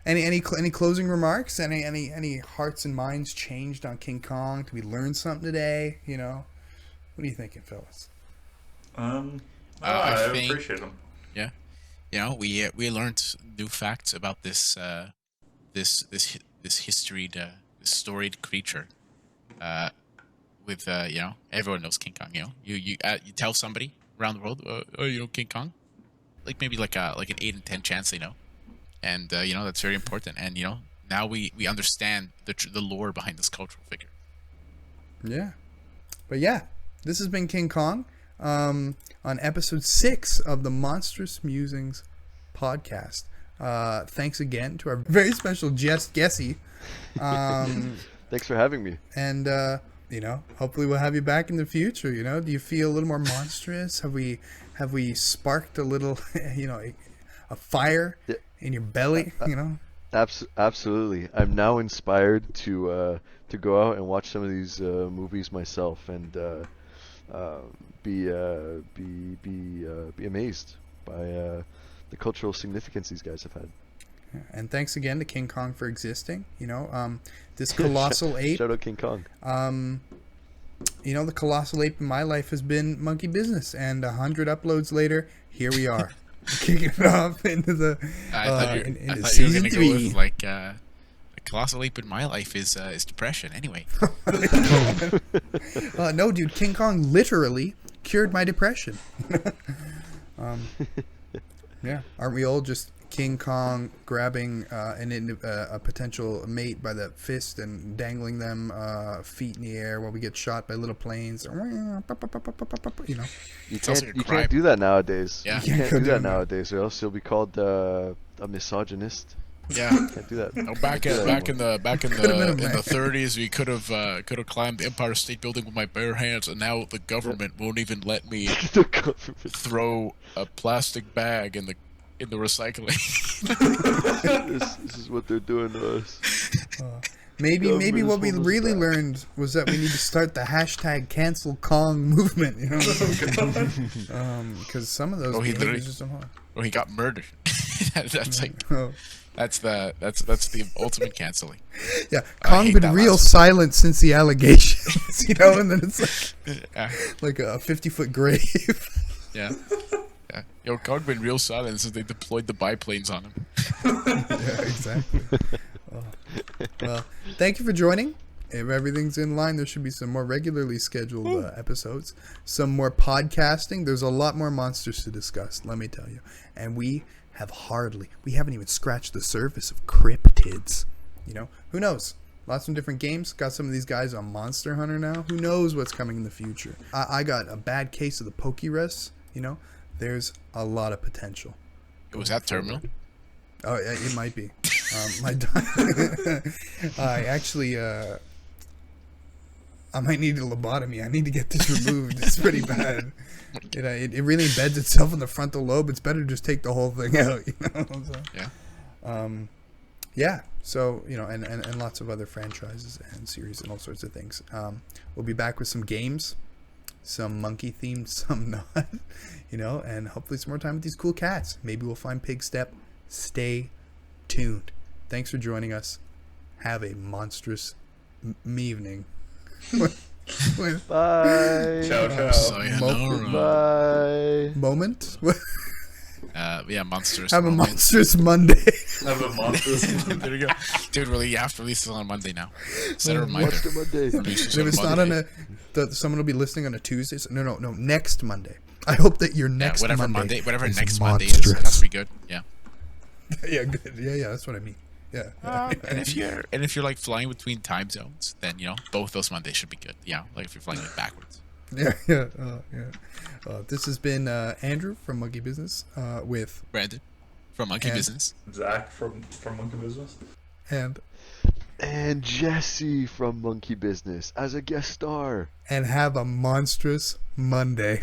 any closing remarks? Any hearts and minds changed on King Kong? Did we learn something today? What are you thinking, fellas? I appreciate them. Yeah. We learned new facts about this storied creature. With everyone knows King Kong. You tell somebody around the world, King Kong, like maybe like an 8 in 10 chance they know, and that's very important. And now we understand the lore behind this cultural figure. Yeah, but yeah, this has been King Kong on episode 6 of the Monstrous Musings Podcast. Thanks again to our very special guest, Gessie. Thanks for having me. And hopefully we'll have you back in the future. Do you feel a little more monstrous? Have we sparked a little, a fire in your belly? Absolutely. I'm now inspired to go out and watch some of these movies myself and be amazed by the cultural significance these guys have had. And thanks again to King Kong for existing. This colossal ape. Shout out King Kong. The colossal ape in my life has been Monkey Businezz, and 100 uploads later, here we are, kicking it off into the I thought season you were 3. go with like the colossal ape in my life is depression. Anyway. No, dude, King Kong literally cured my depression. Yeah, aren't we all just King Kong grabbing a potential mate by the fist and dangling them feet in the air while we get shot by little planes? You can't do that nowadays. Yeah. You can't do that nowadays, or else you'll be called a misogynist. Yeah. Can't do that. No, back in the 30s, we could have climbed the Empire State Building with my bare hands, and now the government won't even let me throw a plastic bag in the recycling. This is what they're doing to us. Maybe what we really learned was that we need to start the hashtag Cancel Kong movement. Because some of those behaviors just don't hold. Or he got murdered. That's like. Oh. That's the ultimate canceling. Yeah, Kong been real silent since the allegations, and then it's like a 50-foot grave. Yeah. Kong been real silent since they deployed the biplanes on him. Yeah, exactly. Well, thank you for joining. If everything's in line, there should be some more regularly scheduled episodes, some more podcasting. There's a lot more monsters to discuss, let me tell you. And we haven't even scratched the surface of cryptids. Who knows? Lots of different games. Got some of these guys on Monster Hunter now. Who knows what's coming in the future? I got a bad case of the Pokerus. There's a lot of potential. Was that terminal? Oh, it might be. I actually, I might need a lobotomy. I need to get this removed. It's pretty bad. It really embeds itself in the frontal lobe. It's better to just take the whole thing out. So, yeah. Yeah. So and lots of other franchises and series and all sorts of things. We'll be back with some games. some monkey themed, some not, and hopefully some more time with these cool cats. Maybe we'll find Pig Step. Stay tuned. Thanks for joining us. Have a monstrous evening. Bye. Ciao, ciao. Bye. Moment? Yeah, monstrous. Have a moment. monstrous Monday. Have a monstrous There you go, dude. Really, you have to release it on Monday now. Set a reminder. Monster Monday. Release this If on it's not Monday. on someone will be listening on a Tuesday. No, next Monday. I hope that your next whatever Monday. whatever is next Monday is, it monstrous. has to be good. Yeah. Yeah, good. Yeah, that's what I mean. Yeah. And if you're like flying between time zones, then both those Mondays should be good. Yeah, like if you're flying like backwards. Yeah. This has been Andrew from Monkey Businezz with Brandon from Monkey And- Businezz. Zach from Monkey Businezz. And Jesse from Monkey Businezz as a guest star. and have a monstrous Monday.